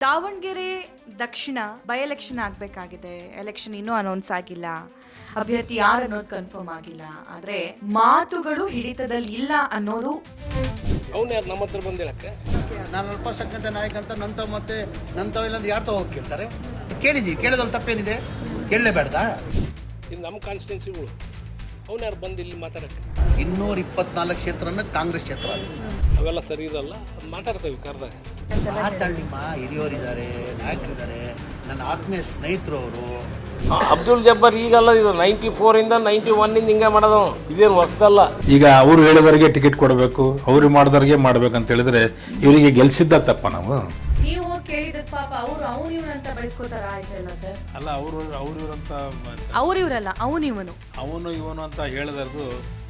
Davanagere Dakshina by election ಆಗಬೇಕಾಗಿದೆ. Election ಇನ್ನೂ announce ಆಗಿಲ್ಲ, ಅಭ್ಯರ್ಥಿ ಯಾರು ಅನ್ನೋದು ಕನ್ಫರ್ಮ್ ಆಗಿಲ್ಲ. ಆದ್ರೆ ಮಾತುಗಳು ಹಿಡಿತದಲ್ಲಿ ಇಲ್ಲ ಅನ್ನೋದು. ಅವನು ಯಾರು ನಮ್ಮ ಹತ್ರ ಬಂದು ಹೇಳಕ್ಕೆ? ನಾನು ಅಲ್ಪಸಂಖ್ಯಾತ ನಾಯಕ ಅಂತ ನಂತವ ಇಲ್ಲಂದು ಯಾರು ತಗೋಗಿ ಕೇಳ್ತಾರೆ? ಕೇಳಿದ್ದೀವಿ, ಕೇಳೋದ್ರಲ್ಲಿ ತಪ್ಪೇನಿದೆ? ಕೇಳಲೇಬೇಡ್ದಾ? ಇದು ನಮ್ಮ ಕಾನ್ಸ್ಟಿಟ್ಯೂನ್ಸಿಗಳು. ಅವನು ಯಾರು ಬಂದು ಇಲ್ಲಿ ಮಾತಾಡಕ್ಕೆ? 224 ಕ್ಷೇತ್ರನ ಕಾಂಗ್ರೆಸ್ ಕ್ಷೇತ್ರ ಅದು. ಅವೆಲ್ಲ ಸರಿ ಇರಲ್ಲ, ಅದು ಮಾತಾಡ್ತೇವೆ ಕರೆದಾಗ. ಮಾತಾಡಿಮ್ಮ, ಹಿರಿಯವರಿದ್ದಾರೆ, ನಾಯಕರಿದ್ದಾರೆ, ನನ್ನ ಆತ್ಮೀಯ ಸ್ನೇಹಿತರು ಅವರು. ಅಬ್ದುಲ್ ಜಬ್ಬಾರ್ ಈಗಲ್ಲ, ಇದು 94 ಇಂದ 91 ಹಿಂಗೆ ಮಾಡೋದು, ಇದೇನು ಹೊಸದಲ್ಲ. ಈಗ ಅವ್ರು ಹೇಳಿದವರಿಗೆ ಟಿಕೆಟ್ ಕೊಡಬೇಕು, ಅವ್ರು ಮಾಡಿದವ್ರಿಗೆ ಮಾಡ್ಬೇಕಂತ ಹೇಳಿದ್ರೆ ಇವರಿಗೆ ಗೆಲ್ಸಿದ್ದ ತಪ್ಪ ನಾವು. ನೀವು ಕೇಳಿದ ಪಾಪ ಅವರು ಅವನಿವನಂತ ಬಯಸ್ಕೋತಾರ ಆಯ್ತಲ್ಲ ಸರ್? ಅಲ್ಲ ಅವ್ರಿವ್ರಂತ ಅವ್ರಿವ್ರಲ್ಲ, ಅವನಿವನು ಇವನು ಅಂತ ಹೇಳಿದಾರ್ದು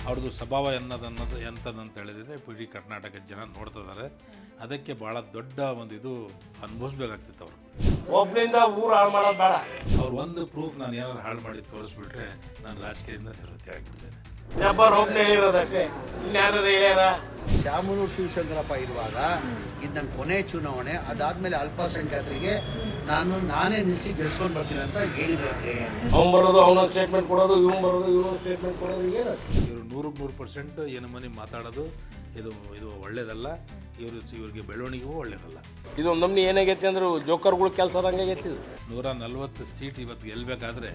ಅವ್ರದ್ದು ಸ್ವಭಾವ ಅನ್ನೋದು ಎಂಥದಂತ ಹೇಳಿದ್ರೆ ಇಡೀ ಕರ್ನಾಟಕದ ಜನ ನೋಡ್ತಿದ್ದಾರೆ. ಅದಕ್ಕೆ ಭಾಳ ದೊಡ್ಡ ಒಂದು ಇದು ಅನುಭವಿಸ್ಬೇಕಾಗ್ತಿತ್ತು ಅವರು. ಒಬ್ಬನಿಂದ ಊರು ಹಾಳು ಮಾಡೋದು ಬೇಡ. ಅವ್ರು ಒಂದು ಪ್ರೂಫ್ ನಾನು ಏನಾದ್ರು ಹಾಳು ಮಾಡಿ ತೋರಿಸ್ಬಿಟ್ರೆ ನಾನು ರಾಜಕೀಯದಿಂದ ನಿವೃತ್ತಿ ಆಗಿಬಿಡ್ತೇನೆ. ಜಬ್ಬಾರ್ ಒಬ್ಬನೇ ಹೇಳಿರೋದಕ್ಕೆ, ಇನ್ಯಾರು ಹೇಳ್ಯಾರ? ಶಾಮನೂರು ಶಿವಶಂಕರಪ್ಪ ಇರುವಾಗ ಇದು ನನ್ನ ಕೊನೆ ಚುನಾವಣೆ. ಅದಾದ್ಮೇಲೆ ಅಲ್ಪಸಂಖ್ಯಾತರಿಗೆ ನಾನೇ ನಿಲ್ಲಿಸಿ ಗೆಲ್ಸ್ಕೊಂಡು ಬರ್ತೀನಿ ಅಂತ ಹೇಳಿದ್ರಂತೆ. ಅವ್ನು ಬರೋದು ಅವನೊಂದು ಸ್ಟೇಟ್ಮೆಂಟ್ ಕೊಡೋದು, ಇವ್ನು ಬರೋದು ಇವನೊಂದು ಸ್ಟೇಟ್ಮೆಂಟ್ ಕೊಡೋದು. ಏನು ಇವರು 100% ಏನು ಮನೆ ಮಾತಾಡೋದು ಇದು ಒಳ್ಳೇದಲ್ಲ. ಇವ್ರಿಗೆ ಬೆಳವಣಿಗೆಗೂ ಒಳ್ಳೇದಲ್ಲ. ಇದು ನಮ್ನಿ ಏನಾಗೈತಿ ಅಂದ್ರೆ ಜೋಕರ್ಗಳು ಕೆಲಸ ಆದಂಗೆ ಆಗೈತಿ. 140 ಸೀಟ್ ಇವತ್ತು ಗೆಲ್ಲಬೇಕಾದ್ರೆ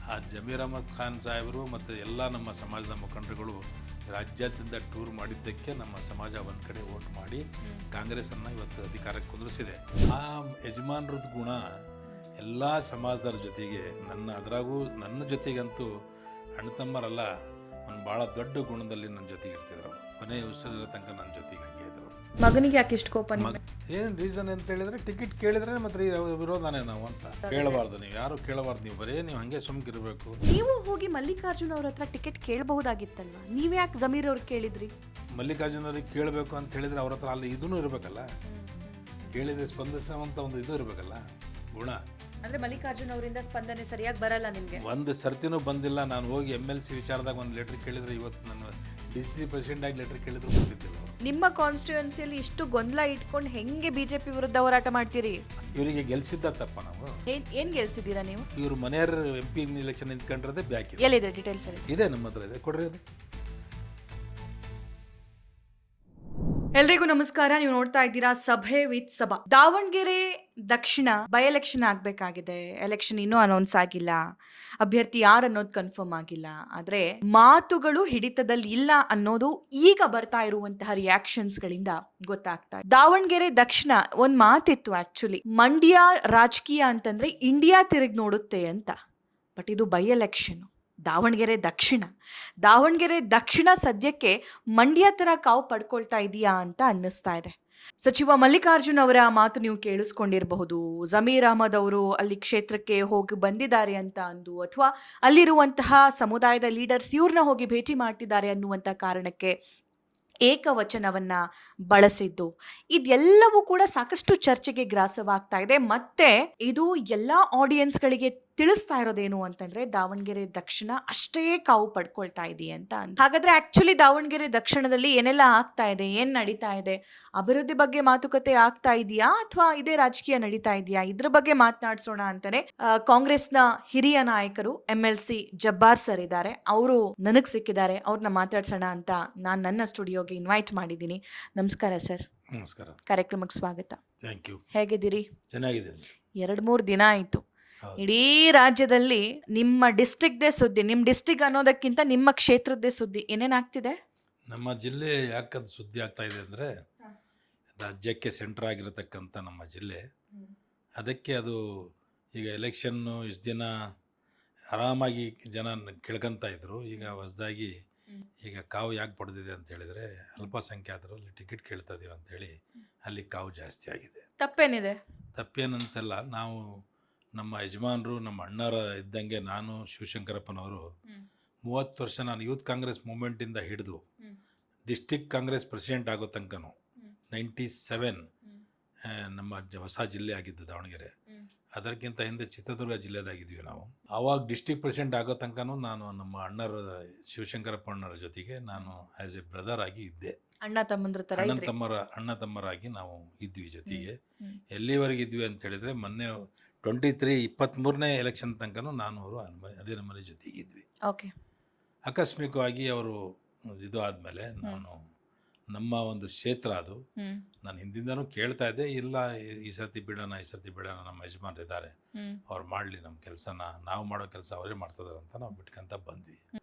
ಆ ಜಮೀರ್ ಅಹಮದ್ ಖಾನ್ ಸಾಹೇಬರು ಮತ್ತು ಎಲ್ಲ ನಮ್ಮ ಸಮಾಜದ ಮುಖಂಡರುಗಳು ರಾಜ್ಯಾದ್ಯಂತ ಟೂರ್ ಮಾಡಿದ್ದಕ್ಕೆ ನಮ್ಮ ಸಮಾಜ ಒಂದು ಕಡೆ ವೋಟ್ ಮಾಡಿ ಕಾಂಗ್ರೆಸ್ಸನ್ನು ಇವತ್ತು ಅಧಿಕಾರಕ್ಕೆ ಕುಂದಿರಿಸಿದೆ. ಆ ಯಜಮಾನರದ್ದು ಗುಣ ಎಲ್ಲ ಸಮಾಜದವ್ರ ಜೊತೆಗೆ ಅದರಾಗೂ ನನ್ನ ಜೊತೆಗಂತೂ ಅಣ್ಣತಮ್ಮರಲ್ಲ, ಒಂದು ಭಾಳ ದೊಡ್ಡ ಗುಣದಲ್ಲಿ ನನ್ನ ಜೊತೆಗೆ ಇರ್ತಿದ್ರು. ಕೊನೆ ಉಸಿರಿರೋ ತನಕ ನನ್ನ ಜೊತೆಗೆ ಹಂಗೆ ಇದ್ರು. ಮಗನಿಗೆ ಯಾಕೆ ಇಷ್ಟು ಕೋಪ? ಏನು ರೀಸನ್ ಅಂತ ಹೇಳಿದ್ರೆ ಟಿಕೆಟ್ ಕೇಳಿದ್ರೆ ಮತ್ತೆ ವಿರೋಧನೇ ನಾವು ಅಂತ ಕೇಳಬಾರ್ದು. ನೀವು ಯಾರು ಕೇಳಬಾರ್ದು, ನೀವು ಬರೀ ನೀವು ಹಂಗೆ ಸುಮ್ಕಿರ್ಬೇಕು. ನೀವು ಹೋಗಿ ಮಲ್ಲಿಕಾರ್ಜುನ್ ಅವ್ರ ಹತ್ರ ಟಿಕೆಟ್ ಕೇಳಬಹುದಾಗಿತ್ತಲ್ವಾ? ನೀವ್ ಯಾಕೆ ಜಮೀರ್ ಅವ್ರಿಗೆ ಕೇಳಿದ್ರಿ? ಮಲ್ಲಿಕಾರ್ಜುನ್ ಅವ್ರಿಗೆ ಕೇಳಬೇಕು ಅಂತ ಹೇಳಿದ್ರೆ ಅವ್ರ ಹತ್ರ ಅಲ್ಲಿ ಇದೂ ಇರಬೇಕಲ್ಲ, ಕೇಳಿದ್ರೆ ಸ್ಪಂದಿಸುವಂಥ ಒಂದು ಇದು ಇರಬೇಕಲ್ಲ, ಗುಣ. ಅಂದ್ರೆ ಮಲ್ಲಿಕಾರ್ಜುನ್ ಅವರಿಂದ ಸ್ಪಂದನೆ ಸರಿಯಾಗಿ ಬರಲ್ಲ ನಿಮ್ಗೆ? ಒಂದು ಸರ್ತಿನೂ ಬಂದಿಲ್ಲ. ನಾನು ಹೋಗಿ MLC ವಿಚಾರದಾಗ ಒಂದು ಲೆಟರ್ ಕೇಳಿದ್ರೆ, ಇವತ್ತು ನಾನು DCC ಪ್ರೆಸಿಡೆಂಟ್ ಆಗಿ ಲೆಟರ್ ಕೇಳಿದ್ರು ಕೊಟ್ಟಿದ್ದಿಲ್ಲ. ನಿಮ್ಮ ಕಾನ್ಸ್ಟಿಟ್ಯೂನ್ಸಿಯಲ್ಲಿ ಇಷ್ಟು ಗೊಂದಲ ಇಟ್ಕೊಂಡು ಹೆಂಗೆ ಬಿಜೆಪಿ ವಿರುದ್ಧ ಹೋರಾಟ ಮಾಡ್ತೀರಿ? ಇವರಿಗೆ ಗೆಲ್ಸಿದ್ದ ತಪ್ಪ ನಾವು. ಏನ್ ಗೆಲ್ಸಿದ್ದೀರಾ ನೀವು? ಇವ್ರು ಮನೆಯವ್ರ MP ಎಲೆಕ್ಷನ್ ನಿಂತ್ಕೊಂಡ್ರದೇ ಬ್ಯಾಕ್ ಎಲ್ಲಿದೆ ಡೀಟೇಲ್ಸ್? ಇದೆ, ನಮ್ಮ ಹತ್ರ ಇದೆ, ಕೊಡ್ರಿ ಅದು. ಎಲ್ರಿಗೂ ನಮಸ್ಕಾರ. ನೀವು ನೋಡ್ತಾ ಇದ್ದೀರಾ ಸಭೆ ವಿತ್ ಸಭಾ. ದಾವಣಗೆರೆ ದಕ್ಷಿಣ ಬೈ ಎಲೆಕ್ಷನ್ ಆಗಬೇಕಾಗಿದೆ. ಎಲೆಕ್ಷನ್ ಇನ್ನೂ ಅನೌನ್ಸ್ ಆಗಿಲ್ಲ, ಅಭ್ಯರ್ಥಿ ಯಾರು ಅನ್ನೋದು ಕನ್ಫರ್ಮ್ ಆಗಿಲ್ಲ. ಆದ್ರೆ ಮಾತುಗಳು ಹಿಡಿತದಲ್ಲಿ ಇಲ್ಲ ಅನ್ನೋದು ಈಗ ಬರ್ತಾ ಇರುವಂತಹ ರಿಯಾಕ್ಷನ್ಸ್ ಗಳಿಂದ ಗೊತ್ತಾಗ್ತಾ ಇದೆ. ದಾವಣಗೆರೆ ದಕ್ಷಿಣ ಒಂದ್ ಮಾತಿತ್ತು ಆಕ್ಚುಲಿ, ಮಂಡ್ಯ ರಾಜಕೀಯ ಅಂತಂದ್ರೆ ಇಂಡಿಯಾ ತಿರುಗಿ ನೋಡುತ್ತೆ ಅಂತ. ಬಟ್ ಇದು ಬೈ ಎಲೆಕ್ಷನ್. ದಾವಣಗೆರೆ ದಕ್ಷಿಣ ಸದ್ಯಕ್ಕೆ ಮಂಡ್ಯ ತರ ಕಾವು ಪಡ್ಕೊಳ್ತಾ ಇದೆಯಾ ಅಂತ ಅನ್ನಿಸ್ತಾ ಇದೆ. ಸಚಿವ ಮಲ್ಲಿಕಾರ್ಜುನ್ ಅವರ ಮಾತು ನೀವು ಕೇಳಿಸ್ಕೊಂಡಿರಬಹುದು. ಜಮೀರ್ ಅಹಮದ್ ಅವರು ಅಲ್ಲಿ ಕ್ಷೇತ್ರಕ್ಕೆ ಹೋಗಿ ಬಂದಿದ್ದಾರೆ ಅಂತ ಅಂದು, ಅಥವಾ ಅಲ್ಲಿರುವಂತಹ ಸಮುದಾಯದ ಲೀಡರ್ಸ್ ಇವ್ರನ್ನ ಹೋಗಿ ಭೇಟಿ ಮಾಡ್ತಿದ್ದಾರೆ ಅನ್ನುವಂಥ ಕಾರಣಕ್ಕೆ ಏಕವಚನವನ್ನ ಬಳಸಿದ್ದು, ಇದೆಲ್ಲವೂ ಕೂಡ ಸಾಕಷ್ಟು ಚರ್ಚೆಗೆ ಗ್ರಾಸವಾಗ್ತಾ ಇದೆ. ಮತ್ತೆ ಇದು ಎಲ್ಲಾ ಆಡಿಯನ್ಸ್ಗಳಿಗೆ ತಿಳಿಸ್ತಾ ಇರೋದೇನು ಅಂತಂದ್ರೆ ದಾವಣಗೆರೆ ದಕ್ಷಿಣ ಅಷ್ಟೇ ಕಾವು ಪಡ್ಕೊಳ್ತಾ ಇದೆ ಅಂತ. ಹಾಗಾದ್ರೆ ಆಕ್ಚುಲಿ ದಾವಣಗೆರೆ ದಕ್ಷಿಣದಲ್ಲಿ ಏನೆಲ್ಲ ಆಗ್ತಾ ಇದೆ, ಏನ್ ನಡೀತಾ ಇದೆ, ಅಭಿವೃದ್ಧಿ ಬಗ್ಗೆ ಮಾತುಕತೆ ಆಗ್ತಾ ಇದೆಯಾ ಅಥವಾ ಇದೇ ರಾಜಕೀಯ ನಡೀತಾ ಇದೆಯಾ, ಇದ್ರ ಬಗ್ಗೆ ಮಾತನಾಡ್ಸೋಣ ಅಂತಾನೆ ಕಾಂಗ್ರೆಸ್ನ ಹಿರಿಯ ನಾಯಕರು MLC ಜಬ್ಬಾರ್ ಸರ್ ಇದ್ದಾರೆ. ಅವರು ನನಗ್ ಸಿಕ್ಕಿದ್ದಾರೆ, ಅವ್ರನ್ನ ಮಾತಾಡ್ಸೋಣ ಅಂತ ನಾನು ನನ್ನ ಸ್ಟುಡಿಯೋಗೆ ಇನ್ವೈಟ್ ಮಾಡಿದ್ದೀನಿ. ನಮಸ್ಕಾರ ಸರ್. ನಮಸ್ಕಾರ. ಕಾರ್ಯಕ್ರಮಕ್ಕೆ ಸ್ವಾಗತ. Thank you. ಹೇಗಿದ್ದೀರಿ? ಚೆನ್ನಾಗಿದ್ದೀನಿ. 2-3 ದಿನ ಆಯ್ತು. ಇಡೀ ರಾಜ್ಯದಲ್ಲಿ ನಿಮ್ಮ ಡಿಸ್ಟ್ರಿಕ್ಟ್ದೇ ಸುದ್ದಿ, ನಿಮ್ಮ ಡಿಸ್ಟ್ರಿಕ್ಟ್ ಅನ್ನೋದಕ್ಕಿಂತ ನಿಮ್ಮ ಕ್ಷೇತ್ರದ್ದೇ ಸುದ್ದಿ. ಏನೇನಾಗ್ತಿದೆ? ನಮ್ಮ ಜಿಲ್ಲೆ ಯಾಕದು ಸುದ್ದಿ ಆಗ್ತಾ ಇದೆ ಅಂದರೆ, ರಾಜ್ಯಕ್ಕೆ ಸೆಂಟ್ರ್ ಆಗಿರತಕ್ಕಂಥ ನಮ್ಮ ಜಿಲ್ಲೆ, ಅದಕ್ಕೆ ಅದು ಈಗ ಎಲೆಕ್ಷನ್ನು ಇಷ್ಟು ದಿನ ಆರಾಮಾಗಿ ಜನ ಕೇಳ್ಕೊತಾ ಇದ್ರು. ಈಗ ಹೊಸದಾಗಿ ಈಗ ಕಾವು ಯಾಕೆ ಪಡೆದಿದೆ ಅಂತ ಹೇಳಿದರೆ, ಅಲ್ಪಸಂಖ್ಯಾತರಲ್ಲಿ ಟಿಕೆಟ್ ಕೇಳ್ತಾ ಇದೀವಿ ಅಂಥೇಳಿ ಅಲ್ಲಿ ಕಾವು ಜಾಸ್ತಿ ಆಗಿದೆ. ತಪ್ಪೇನಿದೆ? ತಪ್ಪೇನಂತೆಲ್ಲ, ನಾವು ನಮ್ಮ ಯಜಮಾನರು ನಮ್ಮ ಅಣ್ಣರ ಇದ್ದಂಗೆ, ನಾನು ಶಿವಶಂಕರಪ್ಪನವರು 30 ವರ್ಷ ನಾನು ಯೂತ್ ಕಾಂಗ್ರೆಸ್ ಮೂಮೆಂಟಿಂದ ಹಿಡಿದು ಡಿಸ್ಟಿಕ್ ಕಾಂಗ್ರೆಸ್ ಪ್ರೆಸಿಡೆಂಟ್ ಆಗೋ ತನಕನೂ 97 ನಮ್ಮ ಹೊಸ ಜಿಲ್ಲೆ ಆಗಿದ್ದು ದಾವಣಗೆರೆ. ಅದಕ್ಕಿಂತ ಹಿಂದೆ ಚಿತ್ರದುರ್ಗ ಜಿಲ್ಲೆದಾಗಿದ್ವಿ ನಾವು. ಆವಾಗ ಡಿಸ್ಟ್ರಿಕ್ಟ್ ಪ್ರೆಸಿಡೆಂಟ್ ಆಗೋ ತನಕನೂ ನಾನು ನಮ್ಮ ಅಣ್ಣರ ಶಿವಶಂಕರಪ್ಪ ಅಣ್ಣರ ಜೊತೆಗೆ ನಾನು ಆ್ಯಸ್ ಎ ಬ್ರದರ್ ಆಗಿ ಇದ್ದೆ. ಅಣ್ಣ ತಮ್ಮಂದ್ರ ತರ ಇದ್ರಿ. ಅಣ್ಣ ತಮ್ಮರಾಗಿ ನಾವು ಇದ್ವಿ ಜೊತೆಗೆ. ಎಲ್ಲಿವರೆಗೆ ಇದ್ವಿ ಅಂತ ಹೇಳಿದ್ರೆ ಮೊನ್ನೆ 23ನೇ ಎಲೆಕ್ಷನ್ ತನಕನೂ ನಾನು ಅವರು ಅದೇ ನಮ್ಮನೆ ಜೊತೆಗೆ ಇದ್ವಿ. ಓಕೆ. ಆಕಸ್ಮಿಕವಾಗಿ ಅವರು ಇದು ಆದಮೇಲೆ ನಾನು ನಮ್ಮ ಒಂದು ಕ್ಷೇತ್ರ ಅದು ನಾನು ಹಿಂದಿಂದನೂ ಕೇಳ್ತಾ ಇದ್ದೆ, ಇಲ್ಲ ಈ ಸರ್ತಿ ಬಿಡೋಣ ನಮ್ಮ ಯಜಮಾನರಿದ್ದಾರೆ, ಅವ್ರು ಮಾಡಲಿ ನಮ್ಮ ಕೆಲಸನ, ನಾವು ಮಾಡೋ ಕೆಲಸ ಅವರೇ ಮಾಡ್ತಿದ್ದಾರೆ ಅಂತ ನಾವು ಬಿಟ್ಕೊಂತ ಬಂದ್ವಿ.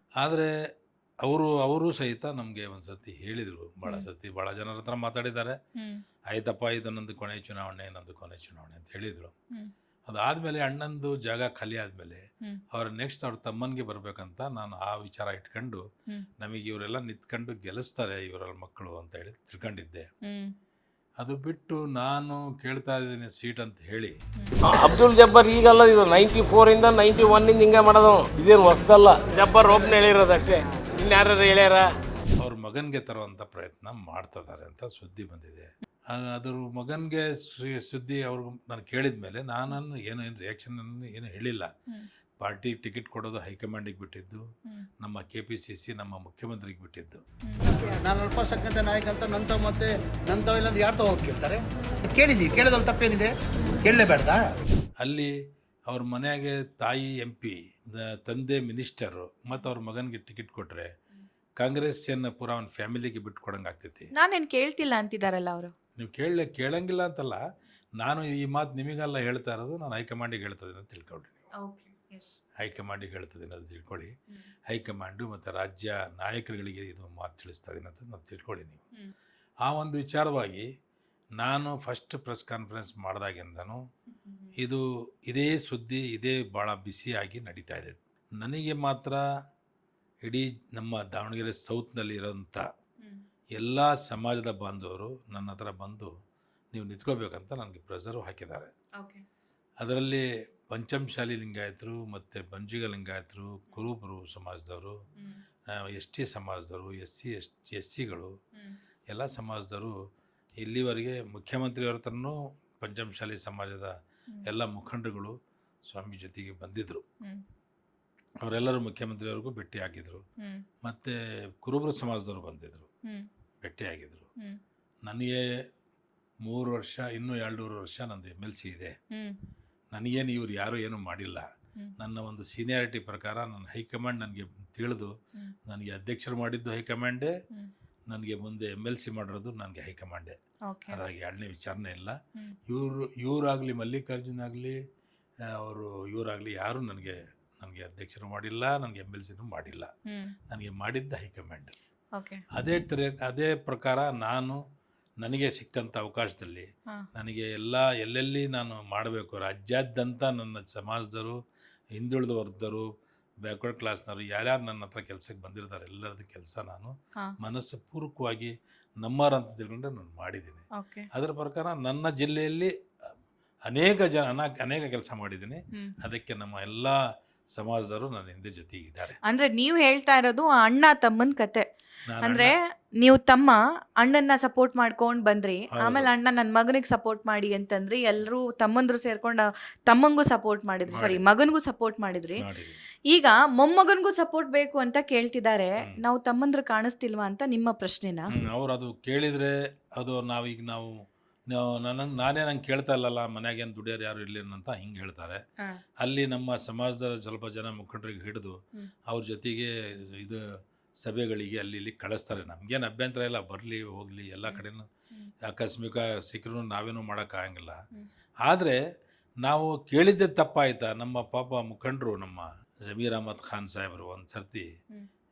ಆದರೆ ಅವರು ಸಹಿತ ನಮಗೆ ಒಂದು ಸರ್ತಿ ಹೇಳಿದರು, ಭಾಳ ಜನರ ಹತ್ರ ಮಾತಾಡಿದ್ದಾರೆ, ಆಯ್ತಪ್ಪ ಇದನ್ನೊಂದು ಕೊನೆ ಚುನಾವಣೆ ಅಂತ ಹೇಳಿದರು. ಅದಾದಮೇಲೆ ಅಣ್ಣಂದು ಜಾಗ ಖಾಲಿ ಆದಮೇಲೆ ಅವ್ರ ನೆಕ್ಸ್ಟ್ ಅವ್ರ ತಮ್ಮನಿಗೆ ಬರಬೇಕಂತ ನಾನು ಆ ವಿಚಾರ ಇಟ್ಕೊಂಡು ನಮಗೆ ಇವರೆಲ್ಲ ನಿಂತ್ಕೊಂಡು ಗೆಲ್ಲಿಸ್ತಾರೆ ಇವರ ಮಕ್ಕಳು ಅಂತ ಹೇಳಿ ತಿಳ್ಕೊಂಡಿದ್ದೆ. ಅದು ಬಿಟ್ಟು ನಾನು ಕೇಳ್ತಾ ಇದ್ದೀನಿ ಸೀಟ್ ಅಂತ ಹೇಳಿ. ಅಬ್ದುಲ್ ಜಬ್ಬರ್ ಈಗಲ್ಲ, ಇದು 94 ಇಂದ 91 ಹಿಂಗೆ ಮಾಡೋದು, ಇದೇನು ಹೊಸದಲ್ಲ. ಜಬ್ಬರ್ ಒಬ್ಬನ ಹೇಳಿರೋದಷ್ಟೇ, ಇನ್ಯಾರು ಹೇಳ್ಯಾರ. ಅವ್ರ ಮಗನಿಗೆ ತರುವಂಥ ಪ್ರಯತ್ನ ಮಾಡ್ತಿದ್ದಾರೆ ಅಂತ ಸುದ್ದಿ ಬಂದಿದೆ. ಅದ್ರ ಮಗನಿಗೆ ಸುದ್ದಿ ಅವ್ರಿಗೆ ನಾನು ಕೇಳಿದ ಮೇಲೆ ನಾನು ಏನು ರಿಯಾಕ್ಷನ್ ಏನು ಹೇಳಿಲ್ಲ. ಪಾರ್ಟಿ ಟಿಕೆಟ್ ಕೊಡೋದು ಹೈಕಮಾಂಡಿಗೆ ಬಿಟ್ಟಿದ್ದು, ನಮ್ಮ KPCC ನಮ್ಮ ಮುಖ್ಯಮಂತ್ರಿಗೆ ಬಿಟ್ಟಿದ್ದು. ನಾನು ಅಲ್ಪಸಂಖ್ಯಾತ ನಾಯಕ ಅಂತ ನಂತವ ಇಲ್ಲಂದು ಯಾರು ಹೋಗಿ ಕೇಳ್ತಾರೆ? ಕೇಳಿದ್ದೀವಿ, ಕೇಳೋದ್ರಲ್ಲಿ ತಪ್ಪೇನಿದೆ? ಕೇಳಲೇಬೇಡ್ದ? ಅಲ್ಲಿ ಅವ್ರ ಮನೆಯಾಗೆ ತಾಯಿ MP, ತಂದೆ ಮಿನಿಸ್ಟರು ಮತ್ತು ಅವ್ರ ಮಗನಿಗೆ ಟಿಕೆಟ್ ಕೊಟ್ಟರೆ ಕಾಂಗ್ರೆಸ್ ಪೂರ ಅವ್ನ ಫ್ಯಾಮಿಲಿಗೆ ಬಿಟ್ಟು ಕೊಡಂಗೆ ಆಗ್ತೈತಿ. ನಾನೇನು ಕೇಳ್ತಿಲ್ಲ ಅಂತಿದ್ದಾರಲ್ಲ ಅವರು. ನೀವು ಕೇಳಂಗಿಲ್ಲ ಅಂತಲ್ಲ, ನಾನು ಈ ಮಾತು ನಿಮಗೆಲ್ಲ ಹೇಳ್ತಾ ಇರೋದು ನಾನು ಹೈಕಮಾಂಡಿಗೆ ಹೇಳ್ತದೇನೆ ಅಂತ ತಿಳ್ಕೊಳ್ರಿ. ಹೈಕಮಾಂಡಿಗೆ ಹೇಳ್ತದೇನೆ ಅದು ತಿಳ್ಕೊಳ್ಳಿ. ಹೈಕಮಾಂಡು ಮತ್ತು ರಾಜ್ಯ ನಾಯಕರುಗಳಿಗೆ ಇದು ಮಾತು ತಿಳಿಸ್ತಾ ಇದ್ದೀನಿ ಅಂತ ನಾನು ತಿಳ್ಕೊಳ್ಳಿ ನೀವು. ಆ ಒಂದು ವಿಚಾರವಾಗಿ ನಾನು ಫಸ್ಟ್ ಪ್ರೆಸ್ ಕಾನ್ಫರೆನ್ಸ್ ಮಾಡಿದಾಗಿಂದನೂ ಇದೇ ಸುದ್ದಿ ಭಾಳ ಬಿಸಿಯಾಗಿ ನಡೀತಾ ಇದೆ. ನನಗೆ ಮಾತ್ರ ಇಡೀ ನಮ್ಮ ದಾವಣಗೆರೆ ಸೌತ್ನಲ್ಲಿರೋಂಥ ಎಲ್ಲ ಸಮಾಜದ ಬಾಂಧವರು ನನ್ನ ಹತ್ರ ಬಂದು ನೀವು ನಿಂತ್ಕೋಬೇಕಂತ ನನಗೆ ಪ್ರೆಸರು ಹಾಕಿದ್ದಾರೆ. ಅದರಲ್ಲಿ ಪಂಚಮಶಾಲಿ ಲಿಂಗಾಯತರು ಮತ್ತು ಬಂಜಿಗ ಲಿಂಗಾಯತರು, ಕುರುಬರು ಸಮಾಜದವರು, ST ಸಮಾಜದವರು, SCಗಳು ಎಲ್ಲ ಸಮಾಜದವರು ಇಲ್ಲಿವರೆಗೆ ಮುಖ್ಯಮಂತ್ರಿಯವ್ರ ಹತ್ರನೂ ಪಂಚಮಶಾಲಿ ಸಮಾಜದ ಎಲ್ಲ ಮುಖಂಡರುಗಳು ಸ್ವಾಮಿ ಜೊತೆಗೆ ಬಂದಿದ್ದರು. ಅವರೆಲ್ಲರೂ ಮುಖ್ಯಮಂತ್ರಿಯವ್ರಿಗೂ ಭೇಟಿ ಆಗಿದ್ರು. ಮತ್ತು ಕುರುಬರು ಸಮಾಜದವರು ಬಂದಿದ್ದರು, ಭೇಟಿಯಾಗಿದ್ದರು. ನನಗೆ 3 ವರ್ಷ, ಇನ್ನೂ 2.5 ವರ್ಷ ನಂದು MLC ಇದೆ. ನನಗೇನು ಇವ್ರು ಯಾರೂ ಏನೂ ಮಾಡಿಲ್ಲ. ನನ್ನ ಒಂದು ಸೀನಿಯಾರಿಟಿ ಪ್ರಕಾರ ನನ್ನ ಹೈಕಮಾಂಡ್ ನನಗೆ ತಿಳಿದು ನನಗೆ ಅಧ್ಯಕ್ಷರು ಮಾಡಿದ್ದು ಹೈಕಮಾಂಡೇ, ನನಗೆ ಮುಂದೆ MLC ಮಾಡಿರೋದು ನನಗೆ ಹೈಕಮಾಂಡೇ. ಅದ್ರಾಗ ಎರಡನೇ ವಿಚಾರನೇ ಇಲ್ಲ. ಇವರಾಗಲಿ ಮಲ್ಲಿಕಾರ್ಜುನ್ ಆಗಲಿ ಇವರಾಗಲಿ ಯಾರೂ ನನಗೆ ಅಧ್ಯಕ್ಷರು ಮಾಡಿಲ್ಲ, ನನಗೆ MLCನೂ ಮಾಡಿಲ್ಲ. ನನಗೆ ಮಾಡಿದ್ದ ಹೈಕಮಾಂಡ್. ಅದೇ ಪ್ರಕಾರ ನನಗೆ ಸಿಕ್ಕಂಥ ಅವಕಾಶದಲ್ಲಿ ನನಗೆ ಎಲ್ಲೆಲ್ಲಿ ನಾನು ಮಾಡಬೇಕು, ರಾಜ್ಯಾದ್ಯಂತ ನನ್ನ ಸಮಾಜದವರು, ಹಿಂದುಳಿದ ವರ್ಗದವರು, ಬ್ಯಾಕ್ವರ್ಡ್ ಕ್ಲಾಸ್ನವರು ಯಾರ್ಯಾರು ನನ್ನ ಹತ್ರ ಕೆಲಸಕ್ಕೆ ಬಂದಿರ್ತಾರೆ ಎಲ್ಲರದ್ದು ಕೆಲಸ ನಾನು ಮನಸ್ಸು ಪೂರ್ವಕವಾಗಿ ನಮ್ಮರಂತ ತಿಳ್ಕೊಂಡು ನಾನು ಮಾಡಿದ್ದೀನಿ. ಅದರ ಪ್ರಕಾರ ನನ್ನ ಜಿಲ್ಲೆಯಲ್ಲಿ ಅನೇಕ ಕೆಲಸ ಮಾಡಿದ್ದೀನಿ. ಅದಕ್ಕೆ ನಮ್ಮ ಎಲ್ಲ ಸಮಾಜದವರು ನನ್ನ ಹಿಂದೆ ಜೊತೆಗಿದ್ದಾರೆ. ಅಂದ್ರೆ ನೀವು ಹೇಳ್ತಾ ಇರೋದು ಅಣ್ಣ ತಮ್ಮನ ಕತೆ. ಅಂದ್ರೆ ನೀವು ತಮ್ಮ ಅಣ್ಣನ್ನ ಸಪೋರ್ಟ್ ಮಾಡ್ಕೊಂಡ್ ಬಂದ್ರಿ, ಆಮೇಲೆ ಅಣ್ಣ ನನ್ನ ಮಗನಿಗೆ ಸಪೋರ್ಟ್ ಮಾಡಿ ಅಂತಂದ್ರಿ, ಎಲ್ಲರೂ ತಮ್ಮಂದ್ರು ಸೇರ್ಕೊಂಡು ತಮ್ಮಂಗೂ ಸಪೋರ್ಟ್ ಮಾಡಿದ್ರಿ, ಸಾರಿ ಮಗನಿಗೂ ಸಪೋರ್ಟ್ ಮಾಡಿದ್ರಿ. ಈಗ ಮೊಮ್ಮಗನಿಗೂ ಸಪೋರ್ಟ್ ಬೇಕು ಅಂತ ಕೇಳ್ತಿದ್ದಾರೆ. ನಾವು ತಮ್ಮಂದ್ರು ಕಾಣಿಸ್ತಿಲ್ವಾ ಅಂತ ನಿಮ್ಮ ಪ್ರಶ್ನೆನ ಅವ್ರು ಅದು ಕೇಳಿದ್ರೆ ಅದು ನಾನೇ ನಂಗೆ ಕೇಳ್ತಾ ಇಲ್ಲಲ್ಲ, ಮನ್ಯಾಗೇನು ದುಡಿಯೋರು ಯಾರು ಇರಲಿ ಅಂತ ಹಿಂಗೆ ಹೇಳ್ತಾರೆ. ಅಲ್ಲಿ ನಮ್ಮ ಸಮಾಜದ ಸ್ವಲ್ಪ ಜನ ಮುಖಂಡರಿಗೆ ಹಿಡಿದು ಅವ್ರ ಜೊತೆಗೆ ಇದು ಸಭೆಗಳಿಗೆ ಅಲ್ಲಿ ಇಲ್ಲಿ ಕಳಿಸ್ತಾರೆ. ನಮಗೇನು ಅಭ್ಯಂತರ ಇಲ್ಲ, ಬರಲಿ ಹೋಗಲಿ, ಎಲ್ಲ ಕಡೆನೂ ಆಕಸ್ಮಿಕ ಸಿಕ್ಕರೂ ನಾವೇನೂ ಮಾಡೋಕ್ಕಾಗಂಗಿಲ್ಲ. ಆದರೆ ನಾವು ಕೇಳಿದ್ದೆ ತಪ್ಪಾಯ್ತಾ? ನಮ್ಮ ಪಾಪ ಮುಖಂಡರು ನಮ್ಮ ಜಮೀರ್ ಅಹಮದ್ ಖಾನ್ ಸಾಹೇಬರು ಒಂದು ಸರ್ತಿ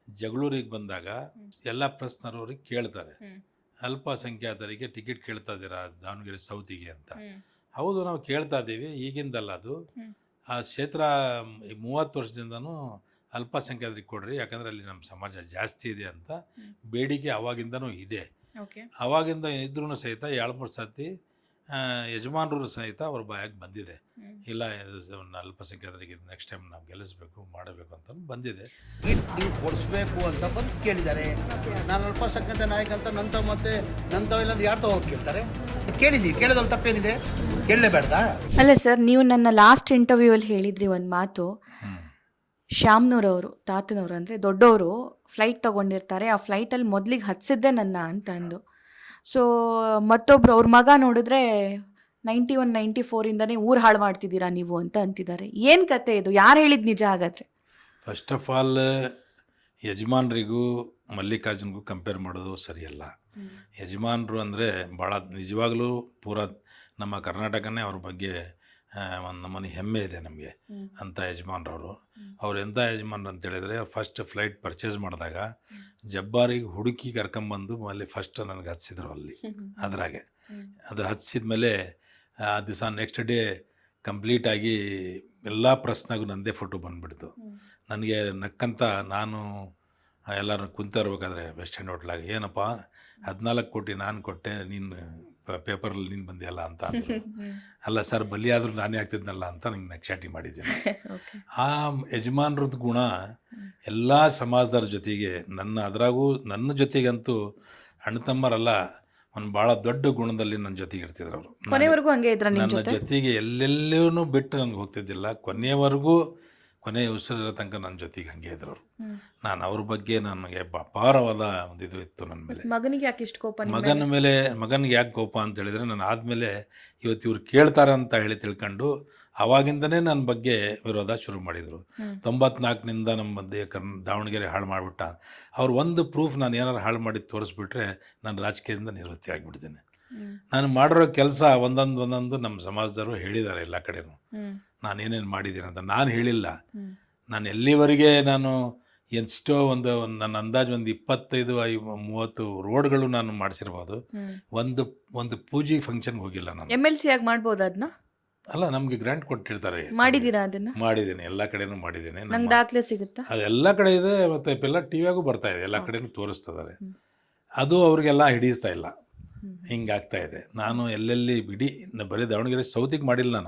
ಜಗಳೂರಿಗೆ ಬಂದಾಗ ಎಲ್ಲ ಪ್ರೆಸ್ನವ್ರಿಗೆ ಕೇಳ್ತಾರೆ, ಅಲ್ಪಸಂಖ್ಯಾತರಿಗೆ ಟಿಕೆಟ್ ಕೇಳ್ತಾ ಇದ್ದೀರಾ ದಾವಣಗೆರೆ ಸೌತಿಗೆ ಅಂತ. ಹೌದು, ನಾವು ಕೇಳ್ತಾ ಇದ್ದೀವಿ, ಈಗಿಂದಲ್ಲ ಅದು. ಆ ಕ್ಷೇತ್ರ 30 ವರ್ಷದಿಂದನೂ ಅಲ್ಪಸಂಖ್ಯಾತರಿಗೆ ಕೊಡ್ರಿ, ಯಾಕಂದರೆ ಅಲ್ಲಿ ನಮ್ಮ ಸಮಾಜ ಜಾಸ್ತಿ ಇದೆ ಅಂತ ಬೇಡಿಕೆ ಅವಾಗಿಂದನೂ ಇದೆ. ಅವಾಗಿಂದ ಇದ್ರೂ ಸಹಿತ 2-3 ಸರ್ತಿ ಯಜಮಾನರು ಸಹಿತ ಅವ್ರ ಬಾಯಾಗಿ ಬಂದಿದೆ. ಇಲ್ಲ ಇದು ಅಲ್ಪಸಂಖ್ಯಾತರಿಗೆ ನೆಕ್ಸ್ಟ್ ಟೈಮ್ ನಾವು ಗೆಲ್ಲಿಸ್ಬೇಕು ಮಾಡಬೇಕು ಅಂತ ಬಂದಿದೆ. ನೀವು ಕೊಡಿಸ್ಬೇಕು ಅಂತ ಬಂದು ಕೇಳಿದ್ದಾರೆ. ನಾನು ಅಲ್ಪಸಂಖ್ಯಾತ ನಾಯಕ ಅಂತ ನಂತವೆಲ್ಲ ಯಾರು ಹೋಗಿ ಕೇಳ್ತಾರೆ? ಕೇಳಿದ್ದೀವಿ, ಕೇಳೋದ್ರಲ್ಲಿ ತಪ್ಪೇನಿದೆ? ಕೇಳಲೇಬೇಡ್ದಾ? ಅಲ್ಲ ಸರ್, ನೀವು ನನ್ನ ಲಾಸ್ಟ್ ಇಂಟರ್ವ್ಯೂವಲ್ಲಿ ಹೇಳಿದ್ರಿ ಒಂದು ಮಾತು, ಶ್ಯಾಮ್ನೂರವರು ತಾತನವರು ಅಂದರೆ ದೊಡ್ಡವರು ಫ್ಲೈಟ್ ತೊಗೊಂಡಿರ್ತಾರೆ, ಆ ಫ್ಲೈಟಲ್ಲಿ ಮೊದಲಿಗೆ ಹತ್ಸಿದ್ದೆ ನನ್ನ ಅಂತ ಅಂದು. ಸೊ ಮತ್ತೊಬ್ರು ಅವ್ರ ಮಗ ನೋಡಿದ್ರೆ 91, 94ಇಂದನೇ ಊರು ಹಾಳು ಮಾಡ್ತಿದ್ದೀರಾ ನೀವು ಅಂತ ಅಂತಿದ್ದಾರೆ. ಏನು ಕತೆ ಇದು? ಯಾರು ಹೇಳಿದ್ ನಿಜ ಹಾಗಾದರೆ? ಫಸ್ಟ್ ಆಫ್ ಆಲ್ ಯಜಮಾನ್ರಿಗೂ ಮಲ್ಲಿಕಾರ್ಜುನ್ಗೂ ಕಂಪೇರ್ ಮಾಡೋದು ಸರಿಯಲ್ಲ. ಯಜಮಾನರು ಅಂದರೆ ಭಾಳ ನಿಜವಾಗ್ಲೂ ಪೂರ ನಮ್ಮ ಕರ್ನಾಟಕನೇ ಅವ್ರ ಬಗ್ಗೆ ಒಂದು ನಮ್ಮನೆ ಹೆಮ್ಮೆ ಇದೆ ನಮಗೆ ಅಂಥ ಯಜಮಾನ್ರವರು. ಅವ್ರು ಎಂಥ ಯಜಮಾನ್ರು ಅಂತೇಳಿದರೆ, ಫಸ್ಟ್ ಫ್ಲೈಟ್ ಪರ್ಚೇಸ್ ಮಾಡಿದಾಗ ಜಬ್ಬಾರಿಗೆ ಹುಡುಕಿ ಕರ್ಕೊಂಬಂದು ಅಲ್ಲಿ ಫಸ್ಟ್ ನನಗೆ ಹತ್ಸಿದ್ರು ಅಲ್ಲಿ. ಅದ್ರಾಗೆ ಅದು ಹತ್ಸಿದ ಮೇಲೆ ಆ ದಿವಸ ನೆಕ್ಸ್ಟ್ ಡೇ ಕಂಪ್ಲೀಟಾಗಿ ಎಲ್ಲ ಪ್ರೆಸ್ನಾಗೂ ನನ್ನದೇ ಫೋಟೋ ಬಂದುಬಿಡ್ತು. ನನಗೆ ನಕ್ಕಂತ ನಾನು ಎಲ್ಲರೂ ಕುಂತ ಇರ್ಬೇಕಾದ್ರೆ ವೆಸ್ಟ್ ಎಂಡ್ ಹೋಟ್ಲಾಗ, ಏನಪ್ಪ 14 ಕೋಟಿ ನಾನು ಕೊಟ್ಟೆ, ನೀನು ಪೇಪರಲ್ಲಿ ನೀನು ಬಂದಿಯಲ್ಲ ಅಂತ ಅಂದರು. ಅಲ್ಲ ಸರ್, ಬಲಿಯಾದರೂ ನಾನೇ ಆಗ್ತಿದ್ನಲ್ಲ ಅಂತ ನಂಗೆ ನಕ್ಷಾಟಿ ಮಾಡಿದ್ದೀನಿ. ಆ ಯಜಮಾನ್ರದ್ದು ಗುಣ ಎಲ್ಲ ಸಮಾಜದವ್ರ ಜೊತೆಗೆ, ಅದರಾಗೂ ನನ್ನ ಜೊತೆಗಂತೂ ಅಣ್ಣ ತಮ್ಮರಲ್ಲ, ಒಂದು ಭಾಳ ದೊಡ್ಡ ಗುಣದಲ್ಲಿ ನನ್ನ ಜೊತೆಗೆ ಇರ್ತಿದ್ರು ಅವರು. ಕೊನೆವರೆಗೂ ಹಂಗೆ ಇದ್ರ ನನ್ನ ಜೊತೆಗೆ ಎಲ್ಲೆಲ್ಲೂ ಬಿಟ್ಟು ನನಗೆ ಹೋಗ್ತಿದ್ದಿಲ್ಲ. ಕೊನೆಯ ಉಸಿರಿರೋ ತನಕ ನನ್ನ ಜೊತೆಗೆ ಹಂಗೆ ಇದ್ರು ಅವರು. ನಾನು ಅವ್ರ ಬಗ್ಗೆ ನನಗೆ ಅಪಾರವಾದ ಒಂದು ಇದು ಇತ್ತು ನನ್ನ ಮೇಲೆ. ಮಗನಿಗೆ ಯಾಕೆ ಇಷ್ಟು ಕೋಪ? ಮಗನಿಗೆ ಯಾಕೆ ಕೋಪ ಅಂತ ಹೇಳಿದರೆ, ನಾನು ಆದಮೇಲೆ ಇವತ್ತು ಇವ್ರು ಕೇಳ್ತಾರೆ ಅಂತ ಹೇಳಿ ತಿಳ್ಕೊಂಡು ಆವಾಗಿಂದನೇ ನನ್ನ ಬಗ್ಗೆ ವಿರೋಧ ಶುರು ಮಾಡಿದರು. 94ನಿಂದ ನಮ್ಮ ಮಧ್ಯೆ ದಾವಣಗೆರೆ ಹಾಳು ಮಾಡಿಬಿಟ್ಟ. ಅವ್ರು ಒಂದು ಪ್ರೂಫ್ ನಾನು ಏನಾರು ಹಾಳು ಮಾಡಿ ತೋರಿಸ್ಬಿಟ್ರೆ ನಾನು ರಾಜಕೀಯದಿಂದ ನಿವೃತ್ತಿ ಆಗಿಬಿಡ್ತೀನಿ. ನಾನು ಮಾಡಿರೋ ಕೆಲಸ ಒಂದೊಂದು ನಮ್ಮ ಸಮಾಜದವರು ಹೇಳಿದ್ದಾರೆ ಎಲ್ಲ ಕಡೆನೂ, ನಾನು ಏನೇನು ಮಾಡಿದ್ದೀನಿ ಅಂತ. ನಾನು ಹೇಳಿಲ್ಲ. ನಾನು ಎಲ್ಲಿವರೆಗೆ ನಾನು ಎಷ್ಟೋ ನನ್ನ ಅಂದಾಜು ಒಂದು 25-30 ರೋಡ್ಗಳು ನಾನು ಮಾಡಿಸಿರ್ಬೋದು. ಒಂದು ಪೂಜೆ ಫಂಕ್ಷನ್ಗೆ ಹೋಗಿಲ್ಲ ನಾನು. MLC ಆಗಿ ಮಾಡ್ಬೋದು ಅದನ್ನ? ಅಲ್ಲ, ನಮಗೆ ಗ್ರಾಂಟ್ ಕೊಟ್ಟಿರ್ತಾರೆ. ಮಾಡಿದ್ದೀರಾ ಅದನ್ನ? ಮಾಡಿದ್ದೀನಿ, ಎಲ್ಲ ಕಡೆನೂ ಮಾಡಿದ್ದೀನಿ. ನಂಗೆ ದಾಖಲೆ ಸಿಗುತ್ತಾ? ಅದೆಲ್ಲ ಕಡೆ ಇದೆ, ಮತ್ತು ಎಲ್ಲ ಟಿವಿಯಾಗೂ ಬರ್ತಾ ಇದೆ, ಎಲ್ಲ ಕಡೆನೂ ತೋರಿಸ್ತಿದ್ದಾರೆ. ಅದು ಅವ್ರಿಗೆಲ್ಲ ಹಿಡಿಸ್ತಾ ಇಲ್ಲ, ಹಿಂಗಾಗ್ತಾ ಇದೆ. ನಾನು ಎಲ್ಲೆಲ್ಲಿ ಬರೀ ದಾವಣಗೆರೆ ಸೌತಿಗೆ ಮಾಡಿಲ್ಲ.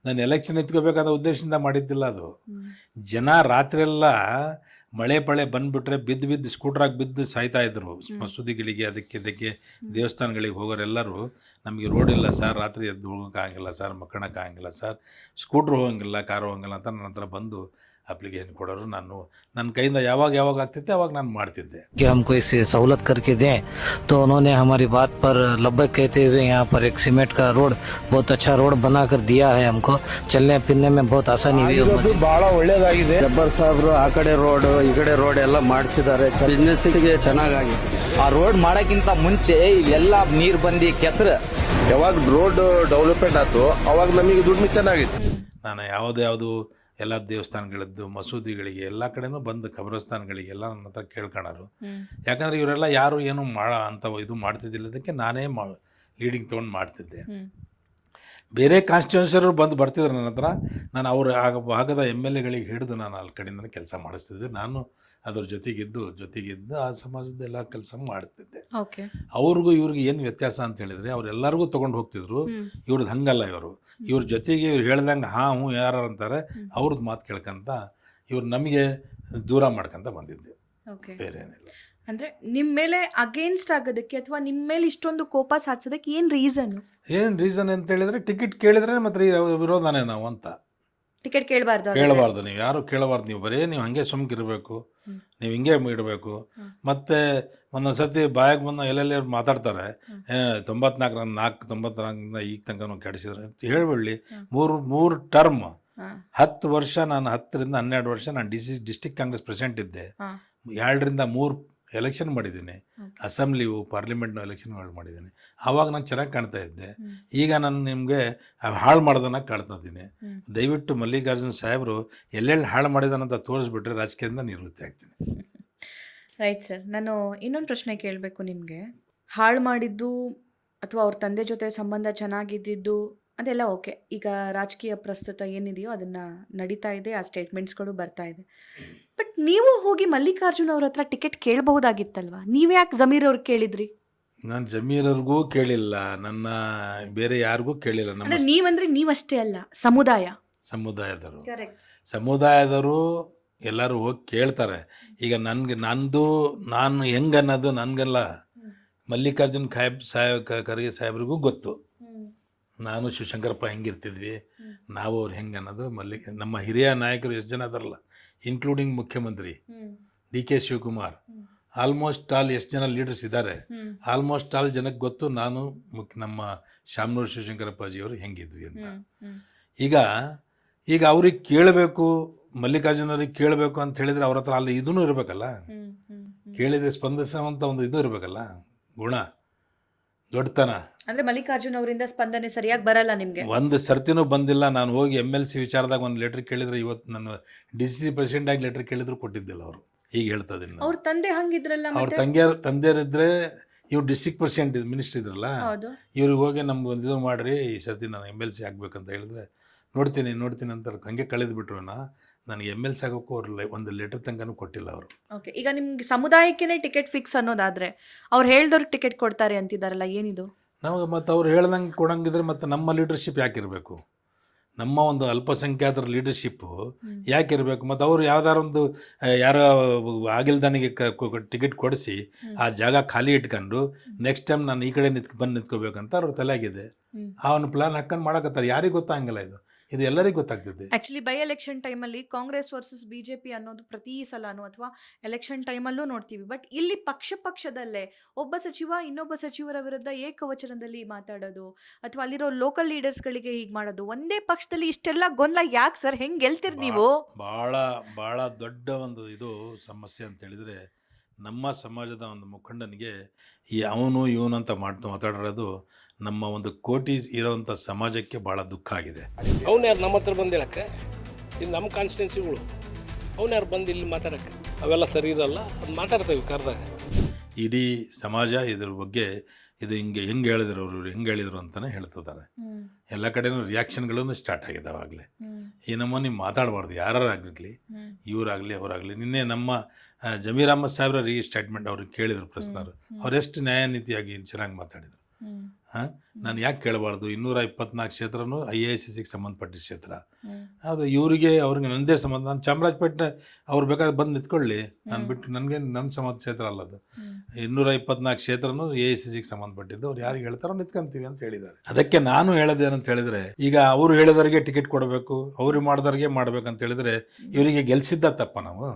ನಾನು ಎಲೆಕ್ಷನ್ ಎತ್ಕೋಬೇಕಾದ ಉದ್ದೇಶದಿಂದ ಮಾಡಿದ್ದಿಲ್ಲ. ಅದು ಜನ ರಾತ್ರಿಯೆಲ್ಲ ಮಳೆ ಪಳೆ ಬಂದುಬಿಟ್ರೆ ಬಿದ್ದು ಸ್ಕೂಟ್ರಾಗಿ ಬಿದ್ದು ಸಾಯ್ತಾ ಇದ್ರು. ಮಸೂದಿಗಳಿಗೆ ಇದಕ್ಕೆ ದೇವಸ್ಥಾನಗಳಿಗೆ ಹೋಗೋರೆಲ್ಲರೂ, ನಮಗೆ ರೋಡ್ ಇಲ್ಲ ಸರ್, ರಾತ್ರಿ ಎದ್ದು ಹೋಗೋಕ್ಕಾಗಿಲ್ಲ ಸರ್, ಮಕ್ಕಳಕ್ಕಾಗಿಲ್ಲ ಸರ್, ಸ್ಕೂಟ್ರ್ ಹೋಗಂಗಿಲ್ಲ, ಕಾರು ಹೋಗಂಗಿಲ್ಲ ಅಂತ ನನ್ನ ಹತ್ರ ಬಂದು ಅಪ್ಲಿಕೇಶನ್ ಕೊಡೋರು. ನನ್ನ ಕೈಯಿಂದ ಯಾವಾಗ ಆಗ್ತಿದ್ದೆ ಅವಾಗ ನಾನು ಮಾಡ್ತಿದ್ದೆ. कि हमको इसे सहूलत करके दें, तो उन्होंने हमारी बात पर लब्बक कहते हुए यहाँ पर एक सीमेंट का रोड, बहुत अच्छा रोड बना कर दिया है हमको. चलने फिरने में बहुत आसानी हुई. ಬಹಳ ಒಳ್ಳೇದಾಗಿದೆ. ಜಬ್ಬರ್ ಸಾಹೇಬ್ರು ಆ ಕಡೆ ರೋಡ್ ಈ ಕಡೆ ರೋಡ್ ಎಲ್ಲ ಮಾಡಿಸಿದ್ದಾರೆ. ಬಿಸ್ನೆಸ್ ಗೆ ಚೆನ್ನಾಗಿದೆ. ಆ ರೋಡ್ ಮಾಡಕ್ಕಿಂತ ಮುಂಚೆ ಇಲ್ಲೆಲ್ಲ ನೀರ್ ಬಂದು ಕೆಸರು, ಯಾವಾಗ ರೋಡ್ ಡೆವಲಪ್ಮೆಂಟ್ ಆಯ್ತು ಅವಾಗ ನಮಗೆ ದುಡ್ಡು ಚೆನ್ನಾಗಿತ್ತು. ನಾನು ಯಾವುದು ಎಲ್ಲ ದೇವಸ್ಥಾನಗಳದ್ದು, ಮಸೂದಿಗಳಿಗೆ ಎಲ್ಲ ಕಡೆನೂ ಬಂದು ಕಬ್ರಸ್ಥಾನಗಳಿಗೆಲ್ಲ ನನ್ನ ಹತ್ರ ಕೇಳ್ಕೊಳ್ಳೋರು. ಯಾಕಂದರೆ ಇವರೆಲ್ಲ ಯಾರು ಏನು ಇದು ಮಾಡ್ತಿದ್ದಿಲ್ಲದಕ್ಕೆ ನಾನೇ ಲೀಡಿಂಗ್ ತೊಗೊಂಡು ಮಾಡ್ತಿದ್ದೆ. ಬೇರೆ ಕಾನ್ಸ್ಟಿಟ್ಯೂನ್ಸಿಯವರು ಬರ್ತಿದ್ರು ನನ್ನ ಹತ್ರ. ನಾನು ಅವ್ರ ಭಾಗದ MLAಗಳಿಗೆ ಹಿಡಿದು ನಾನು ಅಲ್ಲಿ ಕಡೆಯಿಂದ ಕೆಲಸ ಮಾಡಿಸ್ತಿದ್ದೆ. ನಾನು ಅದ್ರ ಜೊತೆಗಿದ್ದು ಆ ಸಮಾಜದ ಎಲ್ಲ ಕೆಲಸ ಮಾಡ್ತಿದ್ದೆ. ಅವ್ರಿಗೂ ಇವ್ರಿಗೆ ಏನು ವ್ಯತ್ಯಾಸ ಅಂತ ಹೇಳಿದರೆ, ಅವರೆಲ್ಲರಿಗೂ ತೊಗೊಂಡು ಹೋಗ್ತಿದ್ರು. ಇವ್ರದ್ದು ಹಂಗಲ್ಲ. ಇವ್ರ ಜೊತೆಗೆ ಇವ್ರು ಹೇಳ್ದಂಗೆ ಹ್ಞೂ ಯಾರು ಅಂತಾರೆ, ಅವ್ರದ್ದು ಮಾತು ಕೇಳ್ಕೊಂತ ಇವ್ರು ನಮಗೆ ದೂರ ಮಾಡ್ಕೊಂತ ಬಂದಿದ್ದೆ, ಬೇರೆ ಏನಿಲ್ಲ. ಅಂದರೆ ನಿಮ್ಮ ಮೇಲೆ ಅಗೇನ್ಸ್ಟ್ ಆಗೋದಕ್ಕೆ ಅಥವಾ ನಿಮ್ಮ ಮೇಲೆ ಇಷ್ಟೊಂದು ಕೋಪ ಸಾಧಿಸೋದಕ್ಕೆ ಏನು ರೀಸನ್ ಅಂತ ಹೇಳಿದರೆ, ಟಿಕೆಟ್ ಕೇಳಿದ್ರೆ ಮತ್ತೆ ವಿರೋಧನೇ ನಾವು ಅಂತ. ಟಿಕೆಟ್ ಕೇಳಬಾರ್ದು, ನೀವು ಯಾರು ಕೇಳಬಾರ್ದು. ನೀವು ಬರೀ ನೀವು ಹಂಗೆ ಸುಮ್ಕಿರಬೇಕು, ನೀವು ಹಿಂಗೆ ಇಡಬೇಕು. ಮತ್ತು ಒಂದೊಂದು ಸರ್ತಿ ಬಾಯಾಗ ಬಂದು ಎಲ್ಲೆಲ್ಲಿ ಮಾತಾಡ್ತಾರೆ, 94 ಈಗ ತನಕ ಕೆಡಿಸಿದ್ರೆ ಅಂತ ಹೇಳಿಬಿಡಲಿ. ಮೂರು ಟರ್ಮ್ 10 ವರ್ಷ, ನಾನು 10ರಿಂದ 12 ವರ್ಷ ನಾನು ಡಿಸ್ಟಿಕ್ ಕಾಂಗ್ರೆಸ್ ಪ್ರೆಸಿಡೆಂಟ್ ಇದ್ದೆ. 2ರಿಂದ 3 ಎಲೆಕ್ಷನ್ ಮಾಡಿದ್ದೀನಿ. ಅಸೆಂಬ್ಲಿವು ಪಾರ್ಲಿಮೆಂಟ್ನ ಎಲೆಕ್ಷನ್ಗಳು ಮಾಡಿದ್ದೀನಿ. ಆವಾಗ ನಾನು ಚೆನ್ನಾಗಿ ಕಾಣ್ತಾ ಇದ್ದೆ. ಈಗ ನಾನು ನಿಮಗೆ ಹಾಳು ಮಾಡೋದನ್ನ ಕಾಣ್ತಿದ್ದೀನಿ. ದಯವಿಟ್ಟು ಮಲ್ಲಿಕಾರ್ಜುನ್ ಸಾಹೇಬರು ಎಲ್ಲೆಲ್ಲಿ ಹಾಳು ಮಾಡಿದಾನಂತ ತೋರಿಸ್ಬಿಟ್ರೆ ರಾಜಕೀಯದಿಂದ ನಿವೃತ್ತಿ ಆಗ್ತೀನಿ. Right sir. ನಾನು ಇನ್ನೊಂದು ಪ್ರಶ್ನೆ ಕೇಳಬೇಕು ನಿಮಗೆ. ಹಾಳು ಮಾಡಿದ್ದು ಅಥವಾ ಅವ್ರ ತಂದೆ ಜೊತೆ ಸಂಬಂಧ ಚೆನ್ನಾಗಿದ್ದಿದ್ದು ಅದೆಲ್ಲ ಓಕೆ. ಈಗ ರಾಜಕೀಯ ಪ್ರಸ್ತುತ ಏನಿದೆಯೋ ಅದನ್ನು ನಡೀತಾ ಇದೆ, ಆ ಸ್ಟೇಟ್ಮೆಂಟ್ಸ್ಗಳು ಬರ್ತಾ ಇದೆ. ಬಟ್ ನೀವು ಹೋಗಿ ಮಲ್ಲಿಕಾರ್ಜುನ್ ಅವ್ರ ಹತ್ರ ಟಿಕೆಟ್ ಕೇಳಬಹುದಾಗಿತ್ತಲ್ವಾ? ನೀವು ಯಾಕೆ ಜಮೀರ್ ಅವ್ರಿಗೆ ಕೇಳಿದ್ರಿ? ನಾನು ಜಮೀರವ್ರಿಗೂ ಕೇಳಿಲ್ಲ, ನನ್ನ ಬೇರೆ ಯಾರಿಗೂ ಕೇಳಿಲ್ಲ. ನಮ್ಮ ಅಂದ್ರೆ ನೀವಂದ್ರೆ ನೀವಷ್ಟೇ ಅಲ್ಲ, ಸಮುದಾಯ. ಸಮುದಾಯದವರು ಕರೆಕ್ಟ್. ಸಮುದಾಯದವರು ಎಲ್ಲರೂ ಹೋಗಿ ಕೇಳ್ತಾರೆ. ಈಗ ನಾನು ಹೆಂಗೆ ಅನ್ನೋದು ನನಗಲ್ಲ, ಮಲ್ಲಿಕಾರ್ಜುನ್ ಖರ್ಗೆ ಸಾಹೇಬ್ರಿಗೂ ಗೊತ್ತು. ನಾನು ಶಿವಶಂಕರಪ್ಪ ಹೆಂಗಿರ್ತಿದ್ವಿ, ನಾವು ಅವ್ರು ಹೆಂಗೆ ಅನ್ನೋದು ನಮ್ಮ ಹಿರಿಯ ನಾಯಕರು ಎಷ್ಟು ಜನ ಅದಾರಲ್ಲ, ಇನ್ಕ್ಲೂಡಿಂಗ್ ಮುಖ್ಯಮಂತ್ರಿ DK ಶಿವಕುಮಾರ್, ಆಲ್ಮೋಸ್ಟ್ ಆಲ್ ಎಷ್ಟು ಜನ ಲೀಡರ್ಸ್ ಇದ್ದಾರೆ, ಆಲ್ಮೋಸ್ಟ್ ಆಲ್ ಜನಕ್ಕೆ ಗೊತ್ತು ನಾನು ನಮ್ಮ ಶಾಮನೂರು ಶಿವಶಂಕರಪ್ಪಾಜಿಯವರು ಹೆಂಗಿದ್ವಿ ಅಂತ. ಈಗ ಅವ್ರಿಗೆ ಕೇಳಬೇಕು, ಮಲ್ಲಿಕಾರ್ಜುನ್ ಅವ್ರಿಗೆ ಕೇಳಬೇಕು ಅಂತ ಹೇಳಿದರೆ ಅವ್ರ ಹತ್ರ ಅಲ್ಲಿ ಇದೂ ಇರಬೇಕಲ್ಲ, ಕೇಳಿದರೆ ಸ್ಪಂದಿಸುವಂಥ ಒಂದು ಇದು ಇರಬೇಕಲ್ಲ, ಗುಣ, ದೊಡ್ಡತನ. ಅಂದ್ರೆ ಮಲ್ಲಿಕಾರ್ಜುನ್ ಅವರಿಂದ ಸ್ಪಂದನೆ ಸರಿಯಾಗಿ ಬರಲ್ಲ ನಿಮ್ಗೆ? ಒಂದು ಸರ್ತಿನೂ ಬಂದಿಲ್ಲ. ನಾನು ಹೋಗಿ MLC ವಿಚಾರದಾಗ ಒಂದು ಲೆಟ್ರ್ ಕೇಳಿದ್ರೆ, ಇವತ್ತು ನಾನು DCC ಪ್ರೆಸಿಡೆಂಟ್ ಆಗಿ ಲೆಟ್ರ್ ಕೇಳಿದ್ರು ಕೊಟ್ಟಿದ್ದಿಲ್ಲ ಅವರು. ಈಗ ಹೇಳ್ತಾ ಇದ್ದೀನಿ, ಅವ್ರ ತಂದೆ ಹಂಗಿದ್ರಲ್ಲ, ಅವ್ರ ತಂದೆಯರಿದ್ರೆ ಇವ್ರು ಡಿಸ್ಟ್ರಿಕ್ಟ್ ಪ್ರೆಸಿಡೆಂಟ್ ಮಿನಿಸ್ಟರ್ ಇದ್ರಲ್ಲ, ಇವ್ರಿಗೆ ಹೋಗಿ ನಮ್ಗೆ ಒಂದು ಇದು ಮಾಡಿರಿ, ಈ ಸರ್ತಿ ನಾನು MLC ಆಗ್ಬೇಕಂತ ಹೇಳಿದ್ರೆ ನೋಡ್ತೀನಿ ಅಂತ ಹಂಗೆ ಕಳೆದುಬಿಟ್ರು. ನನಗೆ MLC ಆಗೋಕ್ಕೂ ಅವ್ರು ಒಂದು ಲೆಟರ್ ತನಕನೂ ಕೊಟ್ಟಿಲ್ಲ ಅವರು. ಓಕೆ, ಈಗ ನಿಮ್ಗೆ ಸಮುದಾಯಕ್ಕೇ ಟಿಕೆಟ್ ಫಿಕ್ಸ್ ಅನ್ನೋದಾದ್ರೆ ಅವ್ರು ಹೇಳ್ದವ್ರಿಗೆ ಟಿಕೆಟ್ ಕೊಡ್ತಾರೆ ಅಂತಿದ್ದಾರಲ್ಲ, ಏನಿದು? ನಮಗೆ ಮತ್ತು ಅವ್ರು ಹೇಳ್ದಂಗೆ ಕೊಡಂಗಿದ್ರೆ ಮತ್ತೆ ನಮ್ಮ ಲೀಡರ್ಶಿಪ್ ಯಾಕಿರಬೇಕು? ನಮ್ಮ ಒಂದು ಅಲ್ಪಸಂಖ್ಯಾತರ ಲೀಡರ್ಶಿಪ್ಪು ಯಾಕಿರಬೇಕು? ಮತ್ತು ಅವರು ಯಾವ್ದಾರು ಒಂದು ಯಾರೋ ಆಗಿಲ್ದಾನಿಗೆ ಟಿಕೆಟ್ ಕೊಡಿಸಿ ಆ ಜಾಗ ಖಾಲಿ ಇಟ್ಕೊಂಡು ನೆಕ್ಸ್ಟ್ ಟೈಮ್ ನಾನು ಈ ಕಡೆ ಬಂದು ನಿಂತ್ಕೋಬೇಕಂತ ಅವ್ರ ತಲೆಯಾಗಿದೆ. ಆ ಒಂದು ಪ್ಲಾನ್ ಹಾಕೊಂಡು ಮಾಡಕತ್ತಾರೆ. ಯಾರಿಗೆ ಗೊತ್ತಾಗಂಗಿಲ್ಲ, ಇದು ಎಲ್ಲರಿಗೂ ಗೊತ್ತಾಗ್ತದೆ. ಆಕ್ಚುಲಿ ಬೈ ಎಲೆಕ್ಷನ್ ಟೈಮಲ್ಲಿ ಕಾಂಗ್ರೆಸ್ ವರ್ಸಸ್ BJP ಅನ್ನೋದು ಪ್ರತಿ ಸಲನೂ ಅಥವಾ ಎಲೆಕ್ಷನ್ ಟೈಮಲ್ಲೂ ನೋಡ್ತೀವಿ. ಬಟ್ ಇಲ್ಲಿ ಪಕ್ಷದಲ್ಲೇ ಒಬ್ಬ ಸಚಿವ ಇನ್ನೊಬ್ಬ ಸಚಿವರ ವಿರುದ್ಧ ಏಕವಚನದಲ್ಲಿ ಮಾತಾಡೋದು ಅಥವಾ ಅಲ್ಲಿರೋ ಲೋಕಲ್ ಲೀಡರ್ಸ್ಗಳಿಗೆ ಹೀಗೆ ಮಾಡೋದು, ಒಂದೇ ಪಕ್ಷದಲ್ಲಿ ಇಷ್ಟೆಲ್ಲ ಗೊಂದಲ ಯಾಕೆ ಸರ್? ಹೆಂಗೆ ಗೆಲ್ತೀರಿ ನೀವು? ಭಾಳ ದೊಡ್ಡ ಒಂದು ಇದು ಸಮಸ್ಯೆ ಅಂತ ಹೇಳಿದರೆ, ನಮ್ಮ ಸಮಾಜದ ಒಂದು ಮುಖಂಡನಿಗೆ ಈ ಅವನು ಇವನು ಅಂತ ಮಾತಾಡಿರೋದು ನಮ್ಮ ಒಂದು ಕೋಟಿ ಇರೋವಂಥ ಸಮಾಜಕ್ಕೆ ಭಾಳ ದುಃಖ ಆಗಿದೆ. ಅವ್ನು ಯಾರು ನಮ್ಮ ಹತ್ರ ಬಂದು ಹೇಳಕ್ಕೆ? ಇದು ನಮ್ಮ ಕಾನ್ಸ್ಟಿಟ್ಯೂನ್ಸಿಗಳು, ಅವ್ನು ಯಾರು ಬಂದು ಇಲ್ಲಿ ಮಾತಾಡೋಕ್ಕೆ? ಅವೆಲ್ಲ ಸರಿ ಇರಲ್ಲ, ಅದು ಮಾತಾಡ್ತೇವೆ ಕರೆದಾಗ. ಇಡೀ ಸಮಾಜ ಇದ್ರ ಬಗ್ಗೆ ಇದು ಹೆಂಗೆ ಹೇಳಿದ್ರು ಅವರು ಹೆಂಗೆ ಹೇಳಿದರು ಅಂತಲೇ ಹೇಳ್ತಿದ್ದಾರೆ. ಎಲ್ಲ ಕಡೆನೂ ರಿಯಾಕ್ಷನ್ಗಳೂ ಸ್ಟಾರ್ಟ್ ಆಗಿದೆ ಆವಾಗಲೇ. ಈ ನಮ್ಮನ್ನು ಮಾತಾಡಬಾರ್ದು, ಯಾರಾಗಲಿ, ಇವರಾಗಲಿ ಅವರಾಗಲಿ. ನಿನ್ನೆ ನಮ್ಮ ಜಮೀರ್ ಅಹಮದ್ ಸಾಹೇಬ್ರ ಸ್ಟೇಟ್ಮೆಂಟ್ ಅವ್ರಿಗೆ ಕೇಳಿದರು ಪ್ರಶ್ನರು, ಅವರೆಷ್ಟು ನ್ಯಾಯ ನೀತಿಯಾಗಿ ಚೆನ್ನಾಗಿ ಮಾತಾಡಿದರು. ನಾನು ಯಾಕೆ ಕೇಳಬಾರ್ದು? 224 ಕ್ಷೇತ್ರನೂ IACCಗೆ ಸಂಬಂಧಪಟ್ಟ ಕ್ಷೇತ್ರ, ಅದು ಅವ್ರಿಗೆ ನನ್ನದೇ ಸಂಬಂಧ. ನಾನು ಚಾಮರಾಜಪೇಟೆ ಅವ್ರು ಬೇಕಾದ್ರೆ ಬಂದು ನಿಂತ್ಕೊಳ್ಳಿ, ನಾನು ಬಿಟ್ಟು ನನಗೆ ನನ್ನ ಸಂಬಂಧ ಕ್ಷೇತ್ರ ಅಲ್ಲ ಅದು. 224 ಕ್ಷೇತ್ರನೂ AICCಗೆ ಸಂಬಂಧಪಟ್ಟಿದ್ದು. ಅವ್ರು ಯಾರಿಗೆ ಹೇಳ್ತಾರೋ ನಿಂತ್ಕೊಂತೀವಿ ಅಂತ ಹೇಳಿದ್ದಾರೆ. ಅದಕ್ಕೆ ನಾನು ಹೇಳೋದೇನಂತ ಹೇಳಿದ್ರೆ, ಈಗ ಅವರು ಹೇಳಿದವ್ರಿಗೆ ಟಿಕೆಟ್ ಕೊಡಬೇಕು, ಅವ್ರು ಮಾಡಿದವ್ರಿಗೆ ಮಾಡ್ಬೇಕಂತ ಹೇಳಿದ್ರೆ ಇವರಿಗೆ ಗೆಲ್ಸಿದ್ದ ತಪ್ಪ. ನಾವು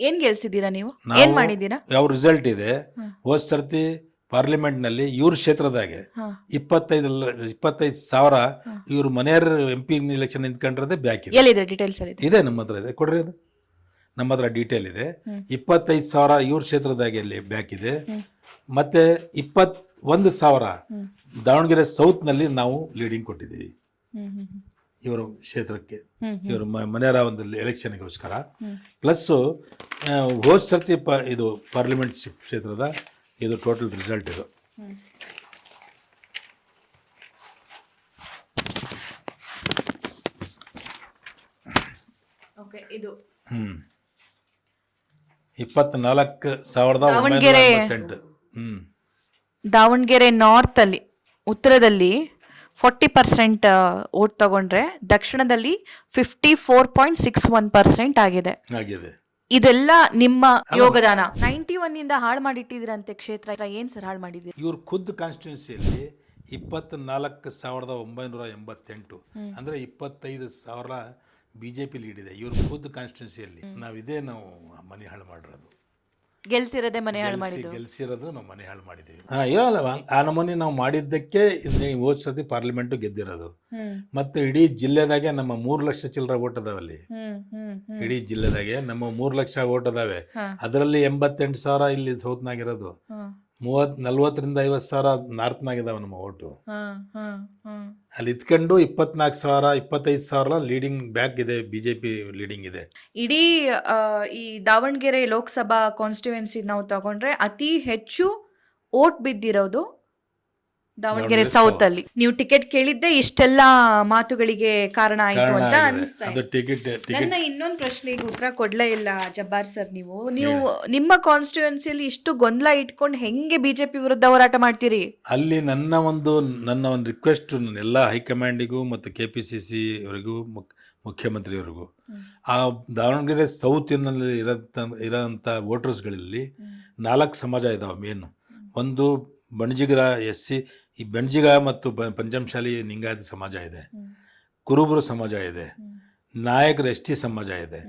ಏನ್ ಗೆಲ್ಸಿದ್ದೀರಾ ನೀವು? ಏನ್ ಮಾಡಿದ್ದೀರಾ? ಯಾವ ರಿಸಲ್ಟ್ ಇದೆ? ಹೋದ್ ಸರ್ತಿ ಪಾರ್ಲಿಮೆಂಟ್ನಲ್ಲಿ ಇವ್ರ ಕ್ಷೇತ್ರದಾಗೆ 25,000 ಇವ್ರ ಮನೆಯವ್ರ MP ಎಲೆಕ್ಷನ್ ನಿಂತ್ಕೊಂಡ್ರದೇ ಬ್ಯಾಕ್ ಇದೆ. ಎಲ್ಲಿದೆ ಡೀಟೇಲ್ಸ್? ಇದೆ, ನಮ್ಮ ಹತ್ರ ಇದೆ, ಕೊಡ್ರಿ. ಅದು ನಮ್ಮ ಹತ್ರ ಡೀಟೇಲ್ ಇದೆ. 25,000 ಇವ್ರ ಕ್ಷೇತ್ರದಾಗೆ ಅಲ್ಲಿ ಬ್ಯಾಕ್ ಇದೆ. ಮತ್ತೆ 21,000 ದಾವಣಗೆರೆ ಸೌತ್ನಲ್ಲಿ ನಾವು ಲೀಡಿಂಗ್ ಕೊಟ್ಟಿದ್ದೀವಿ ಇವ್ರ ಕ್ಷೇತ್ರಕ್ಕೆ, ಇವ್ರ ಮನೆಯವರ ಒಂದು ಎಲೆಕ್ಷನ್ಗೋಸ್ಕರ. ಪ್ಲಸ್ಸು ಹೋದ್ ಸರ್ತಿ ಇದು ಪಾರ್ಲಿಮೆಂಟ್ ಕ್ಷೇತ್ರದ ಇದು ಟೋಟಲ್ ರಿಸಲ್ಟ್ ಇದು. ಇದು 24,998. ದಾವಣಗೆರೆ ನಾರ್ತ್ ಅಲ್ಲಿ, ಉತ್ತರದಲ್ಲಿ 40% ವೋಟ್ ತಗೊಂಡ್ರೆ ದಕ್ಷಿಣದಲ್ಲಿ 54.61% ಆಗಿದೆ. ಇದೆಲ್ಲ ನಿಮ್ಮ ಯೋಗದಾನ. 91 ಇಂದ ಹಾಳು ಮಾಡಿಟ್ಟಿದ್ರಂತೆ ಕ್ಷೇತ್ರ. ಏನ್ ಸರ್ ಹಾಳು ಮಾಡಿದ್ದೀರಿ? ಇವ್ರ ಖುದ್ದು ಕಾನ್ಸ್ಟಿಟ್ಯೂನ್ಸಿಯಲ್ಲಿ 24,988 ಅಂದ್ರೆ 25,000 BJP ಲೀಡ್ ಇದೆ. ಇವ್ರ ಖುದ್ದು ಕಾನ್ಸ್ಟಿಟ್ಯೂನ್ಸಿಯಲ್ಲಿ ನಾವು ಮನೆ ಹಾಳು ಮಾಡಿರೋದು. ಗೆಲ್ಸಿರೋದೇ ಮನೆ ಹಾಳು ಮಾಡಿದ್ದು. ಗೆಲ್ಸಿರೋದು ನಾವು ಮನೆ ಹಾಳು ಮಾಡಿದ್ದೀವಿ. ಆ ನಮೂನಿ ನಾವು ಮಾಡಿದ್ದಕ್ಕೆ ಹೋದ್ ಸತಿ ಪಾರ್ಲಿಮೆಂಟು ಗೆದ್ದಿರೋದು. ಮತ್ತು ಇಡೀ ಜಿಲ್ಲೆದಾಗೆ ನಮ್ಮ 3 ಲಕ್ಷ ಚಿಲ್ಲರ ಓಟ್ ಅದಾವಲ್ಲಿ. ಇಡೀ ಜಿಲ್ಲೆದಾಗೆ ನಮ್ಮ 3 ಲಕ್ಷ ಓಟ್ ಅದಾವೆ. ಅದರಲ್ಲಿ 88,000 ಇಲ್ಲಿ ಸೌತ್ನಾಗಿರೋದು, 40,000 ರಿಂದ 50,000 ನಾರ್ತ್ನಾಗಿದಾವೆ ನಮ್ಮ ಓಟು. ಅಲ್ಲಿ ಇತ್ಕೊಂಡು 24,000 25,000 ಲೀಡಿಂಗ್ ಬ್ಯಾಕ್ ಇದೆ, BJP ಲೀಡಿಂಗ್ ಇದೆ. ಇಡೀ ಈ ದಾವಣಗೆರೆ ಲೋಕಸಭಾ ಕಾನ್ಸ್ಟಿಟ್ಯೂನ್ಸಿ ನಾವು ತಗೊಂಡ್ರೆ ಅತಿ ಹೆಚ್ಚು ಓಟ್ ಬಿದ್ದಿರೋದು ದಾವಣಗೆರೆ ಸೌತ್ ಅಲ್ಲಿ ನೀವು ಟಿಕೆಟ್ ಕೇಳಿದ್ದೆ ಇಷ್ಟೆಲ್ಲ ಮಾತುಗಳಿಗೆ ಕಾರಣ ಆಯ್ತು ಅಂತ ಅನಿಸ್ತಾ ಅದು ಇದೆ. ಟಿಕೆಟ್ ನನ್ನ ಇನ್ನೊಂದು ಪ್ರಶ್ನೆಗೆ ಉತ್ತರ ಕೊಡ್ಲೇ ಇಲ್ಲ ಜಬ್ಬಾರ್ ಸರ್. ನೀವು ನಿಮ್ಮ ಕಾನ್ಸ್ಟಿಟ್ಯೂನ್ಸಿಯಲ್ಲಿ ಇಷ್ಟು ಗೊಂದಲ ಇಟ್ಕೊಂಡು ಹೆಂಗೆ ಬಿಜೆಪಿ ವಿರುದ್ಧ ಹೋರಾಟ ಮಾಡ್ತೀರಿ? ಅಲ್ಲಿ ನನ್ನ ಒಂದು ರಿಕ್ವೆಸ್ಟ್ ಎಲ್ಲ ಹೈಕಮಾಂಡಿಗೂ ಮತ್ತು KPCC ಅವರಿಗೂ ಮುಖ್ಯಮಂತ್ರಿಯವರಿಗೂ, ಆ ದಾವಣಗೆರೆ ಸೌತಿನಲ್ಲಿ ಇರೋಂಥ ವೋಟರ್ಸ್ಗಳಲ್ಲಿ 4 ಸಮಾಜ ಇದಾವೆ ಮೇನು. ಒಂದು ಬಣಜಿಗರ SC, ಈ ಬಣಜಿಗ ಮತ್ತು ಪಂಚಮಶಾಲಿ ಲಿಂಗಾಯತ ಸಮಾಜ ಇದೆ, ಕುರುಬರು ಸಮಾಜ ಇದೆ, ನಾಯಕರ ST ಸಮಾಜ ಇದೆ,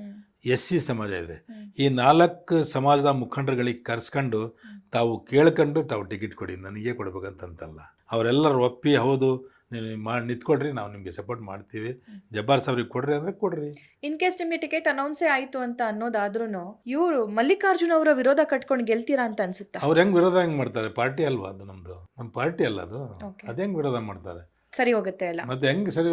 SC ಸಮಾಜ ಇದೆ. ಈ 4 ಸಮಾಜದ ಮುಖಂಡರುಗಳಿಗೆ ಕರೆಸ್ಕೊಂಡು ತಾವು ಕೇಳ್ಕೊಂಡು ತಾವು ಟಿಕೆಟ್ ಕೊಡಿ, ನನಗೆ ಕೊಡ್ಬೇಕಂತಂತಲ್ಲ. ಅವರೆಲ್ಲರೂ ಒಪ್ಪಿ ಹೌದು ನೀವು ನಿಂತ್ಕೊಡ್ರಿ, ನಾವು ನಿಮಗೆ ಸಪೋರ್ಟ್ ಮಾಡ್ತೀವಿ, ಜಬ್ಬಾರ್ ಸಾಬ್ರಿಗೆ ಕೊಡ್ರಿ ಅಂದರೆ ಕೊಡ್ರಿ. ಇನ್ ಕೇಸ್ ನಿಮಗೆ ಟಿಕೆಟ್ ಅನೌನ್ಸೇ ಆಯ್ತು ಅಂತ ಅನ್ನೋದಾದ್ರೂ ಇವರು ಮಲ್ಲಿಕಾರ್ಜುನ್ ಅವರ ವಿರೋಧ ಕಟ್ಕೊಂಡು ಗೆಲ್ತೀರಾ ಅಂತ ಅನ್ಸುತ್ತಾ? ಅವ್ರು ಹೆಂಗೆ ವಿರೋಧ ಹೆಂಗೆ ಮಾಡ್ತಾರೆ? ಪಾರ್ಟಿ ಅಲ್ವಾ ಅದು, ನಮ್ಮ ಪಾರ್ಟಿ ಅಲ್ಲ ಅದು, ಅದು ಹೆಂಗೆ ವಿರೋಧ ಮಾಡ್ತಾರೆ? ಸರಿ ಹೋಗುತ್ತೆ ಅಲ್ಲ ಮತ್ತೆ ಹೆಂಗೆ ಸರಿ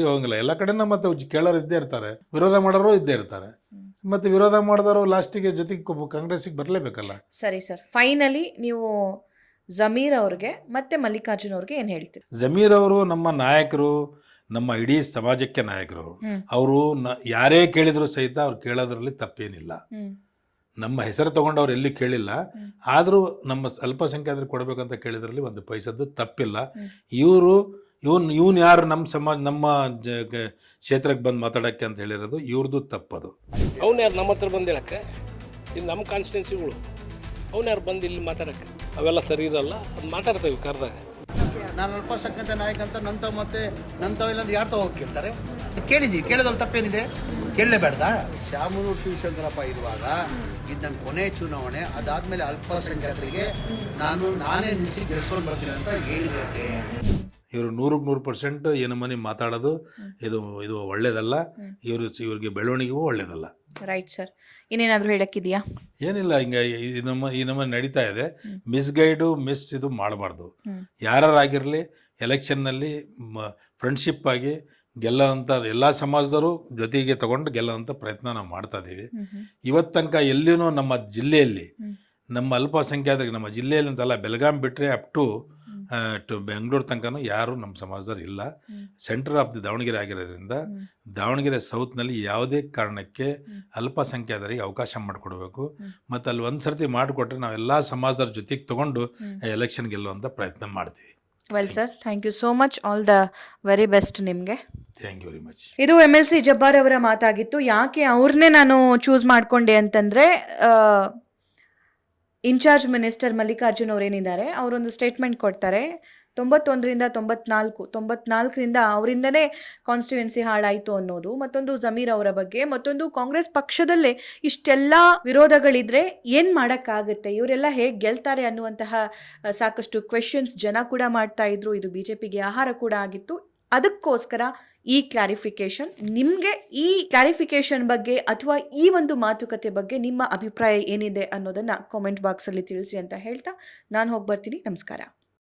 ಹೋಗಂಗಿಲ್ಲ. ಎಲ್ಲ ಕಡೆನೂ ಮತ್ತೆ ಕೇಳೋರು ಇದ್ದೇ ಇರ್ತಾರೆ, ವಿರೋಧ ಮಾಡೋರು ಇದ್ದೇ ಇರ್ತಾರೆ. ಮತ್ತೆ ವಿರೋಧ ಮಾಡಿದವರು ಲಾಸ್ಟಿಗೆ ಜೊತೆಗೆ ಕಾಂಗ್ರೆಸ್ಸಿಗೆ ಬರಲೇಬೇಕಲ್ಲ. ಸರಿ ಸರ್, ಫೈನಲಿ ನೀವು ಜಮೀರ್ ಅವ್ರಿಗೆ ಮತ್ತೆ ಮಲ್ಲಿಕಾರ್ಜುನ್ ಅವ್ರಿಗೆ ಏನು ಹೇಳ್ತೀರಿ? ಜಮೀರ್ ಅವರು ನಮ್ಮ ನಾಯಕರು, ನಮ್ಮ ಇಡೀ ಸಮಾಜಕ್ಕೆ ನಾಯಕರು. ಅವರು ಯಾರೇ ಕೇಳಿದ್ರು ಸಹಿತ ಅವ್ರು ಕೇಳೋದ್ರಲ್ಲಿ ತಪ್ಪೇನಿಲ್ಲ. ನಮ್ಮ ಹೆಸರು ತಗೊಂಡು ಅವ್ರು ಎಲ್ಲಿ ಕೇಳಿಲ್ಲ. ಆದರೂ ನಮ್ಮ ಅಲ್ಪಸಂಖ್ಯಾತರಿಗೆ ಕೊಡಬೇಕಂತ ಕೇಳಿದ್ರಲ್ಲಿ ಒಂದು ಪೈಸದ್ದು ತಪ್ಪಿಲ್ಲ. ಇವನು ಯಾರು ನಮ್ಮ ಕ್ಷೇತ್ರಕ್ಕೆ ಬಂದು ಮಾತಾಡೋಕ್ಕೆ ಅಂತ ಹೇಳಿರೋದು ಇವ್ರದ್ದು ತಪ್ಪದು. ಅವ್ನು ಯಾರು ನಮ್ಮ ಹತ್ರ ಬಂದು ಹೇಳಕ್ಕೆ? ಇದು ನಮ್ಮ ಕಾನ್ಸ್ಟಿಟ್ಯೂನ್ಸಿಗಳು, ಅವ್ನು ಯಾರು ಬಂದು ಇಲ್ಲಿ ಮಾತಾಡೋಕ್ಕೆ? ಅವೆಲ್ಲ ಸರಿ ಇರಲ್ಲ, ಅದು ಮಾತಾಡ್ತೇವೆ ಕರೆದಾಗ. ನಾನು ಅಲ್ಪಸಂಖ್ಯಾತ ನಾಯಕ ಅಂತ ನಂತವಿಲ್ಲಂದು ಯಾರು ಹೋಗಿ ಕೇಳ್ತಾರೆ? ಕೇಳಿದ್ದೀವಿ, ಕೇಳೋದ್ರಲ್ಲಿ ತಪ್ಪೇನಿದೆ? ಕೇಳಲೇಬೇಡ್ದಾ? ಶಾಮನೂರು ಶಿವಶಂಕರಪ್ಪ ಇರುವಾಗ ಇದು ನನ್ನ ಕೊನೆ ಚುನಾವಣೆ, ಅದಾದಮೇಲೆ ಅಲ್ಪಸಂಖ್ಯಾತರಿಗೆ ನಾನೇ ನಿಲ್ಲಿಸಿ ಗೆಲ್ಸ್ಕೊಂಡು ಬರ್ತೀನಿ ಅಂತ ಹೇಳಿದ್ದೆ. ಇವರು 100% ಏನು ಮನೆ ಮಾತಾಡೋದು ಇದು ಒಳ್ಳೇದಲ್ಲ. ಇವ್ರಿಗೆ ಬೆಳವಣಿಗೆಗೂ ಒಳ್ಳೇದಲ್ಲ. ರೈಟ್ ಸರ್, ಇನ್ನೇನಾದರೂ ಹೇಳಕ್ಕಿದೆಯಾ? ಏನಿಲ್ಲ, ಹಿಂಗೆ ಈ ನಮ್ಮ ನಡೀತಾ ಇದೆ. ಮಿಸ್ ಇದು ಮಾಡಬಾರ್ದು. ಯಾರಾಗಿರಲಿ ಎಲೆಕ್ಷನ್ನಲ್ಲಿ ಫ್ರೆಂಡ್ಶಿಪ್ ಆಗಿ ಗೆಲ್ಲೋವಂಥ ಎಲ್ಲ ಸಮಾಜದವರು ಜೊತೆಗೆ ತಗೊಂಡು ಗೆಲ್ಲೋವಂಥ ಪ್ರಯತ್ನ ನಾವು ಮಾಡ್ತಾ ಇದ್ದೀವಿ. ಇವತ್ತು ತನಕ ಎಲ್ಲಿಯೂ ನಮ್ಮ ಜಿಲ್ಲೆಯಲ್ಲಿ, ನಮ್ಮ ಅಲ್ಪಸಂಖ್ಯಾತರಿಗೆ ನಮ್ಮ ಜಿಲ್ಲೆಯಲ್ಲಿ ಅಂತಲ್ಲ, ಬೆಳಗಾಂ ಬಿಟ್ಟರೆ ಅಪ್ ಟು ಬೆಂಗಳೂರು ತನಕನೂ ಯಾರು ನಮ್ಮ ಸಮಾಜದವ್ರು ಇಲ್ಲ. ಸೆಂಟರ್ ಆಫ್ ದಿ ದಾವಣಗೆರೆ ಆಗಿರೋದ್ರಿಂದ ದಾವಣಗೆರೆ ಸೌತ್ನಲ್ಲಿ ಯಾವುದೇ ಕಾರಣಕ್ಕೆ ಅಲ್ಪಸಂಖ್ಯಾತರಿಗೆ ಅವಕಾಶ ಮಾಡಿಕೊಡ್ಬೇಕು. ಮತ್ತು ಅಲ್ಲಿ ಒಂದು ಸರ್ತಿ ಮಾಡಿಕೊಟ್ರೆ ನಾವೆಲ್ಲ ಸಮಾಜದವ್ರ ಜೊತೆಗೆ ತೊಗೊಂಡು ಎಲೆಕ್ಷನ್ ಗೆಲ್ಲುವಂಥ ಪ್ರಯತ್ನ ಮಾಡ್ತೀವಿ. Well sir, thank you so much. All the very best ನಿಮಗೆ. Thank you very much. ಇದು MLC ಜಬ್ಬಾರ್ ಅವರ ಮಾತಾಗಿತ್ತು. ಯಾಕೆ ಅವ್ರನ್ನೇ ನಾನು ಚೂಸ್ ಮಾಡಿಕೊಂಡೆ ಅಂತಂದರೆ, ಇನ್ಚಾರ್ಜ್ ಮಿನಿಸ್ಟರ್ ಮಲ್ಲಿಕಾರ್ಜುನ್ ಅವರೇನಿದ್ದಾರೆ ಅವರೊಂದು ಸ್ಟೇಟ್ಮೆಂಟ್ ಕೊಡ್ತಾರೆ. 91ರಿಂದ 94ರಿಂದ ಅವರಿಂದನೇ ಕಾನ್ಸ್ಟಿಟ್ಯೂನ್ಸಿ ಹಾಳಾಯಿತು ಅನ್ನೋದು, ಮತ್ತೊಂದು ಜಮೀರ್ ಅವರ ಬಗ್ಗೆ, ಮತ್ತೊಂದು ಕಾಂಗ್ರೆಸ್ ಪಕ್ಷದಲ್ಲೇ ಇಷ್ಟೆಲ್ಲ ವಿರೋಧಗಳಿದ್ರೆ ಏನು ಮಾಡೋಕ್ಕಾಗುತ್ತೆ, ಇವರೆಲ್ಲ ಹೇಗೆ ಗೆಲ್ತಾರೆ ಅನ್ನುವಂತಹ ಸಾಕಷ್ಟು ಕ್ವೆಶನ್ಸ್ ಜನ ಕೂಡ ಮಾಡ್ತಾ ಇದ್ರು. ಇದು BJPಗೆ ಆಹಾರ ಕೂಡ ಆಗಿತ್ತು. ಅದಕ್ಕೋಸ್ಕರ ಈ ಕ್ಲಾರಿಫಿಕೇಶನ್. ನಿಮಗೆ ಈ ಕ್ಲಾರಿಫಿಕೇಶನ್ ಬಗ್ಗೆ ಅಥವಾ ಈ ಒಂದು ಮಾತುಕತೆ ಬಗ್ಗೆ ನಿಮ್ಮ ಅಭಿಪ್ರಾಯ ಏನಿದೆ ಅನ್ನೋದನ್ನು ಕಾಮೆಂಟ್ ಬಾಕ್ಸಲ್ಲಿ ತಿಳಿಸಿ ಅಂತ ಹೇಳ್ತಾ ನಾನು ಹೋಗಿ ಬರ್ತೀನಿ. ನಮಸ್ಕಾರ.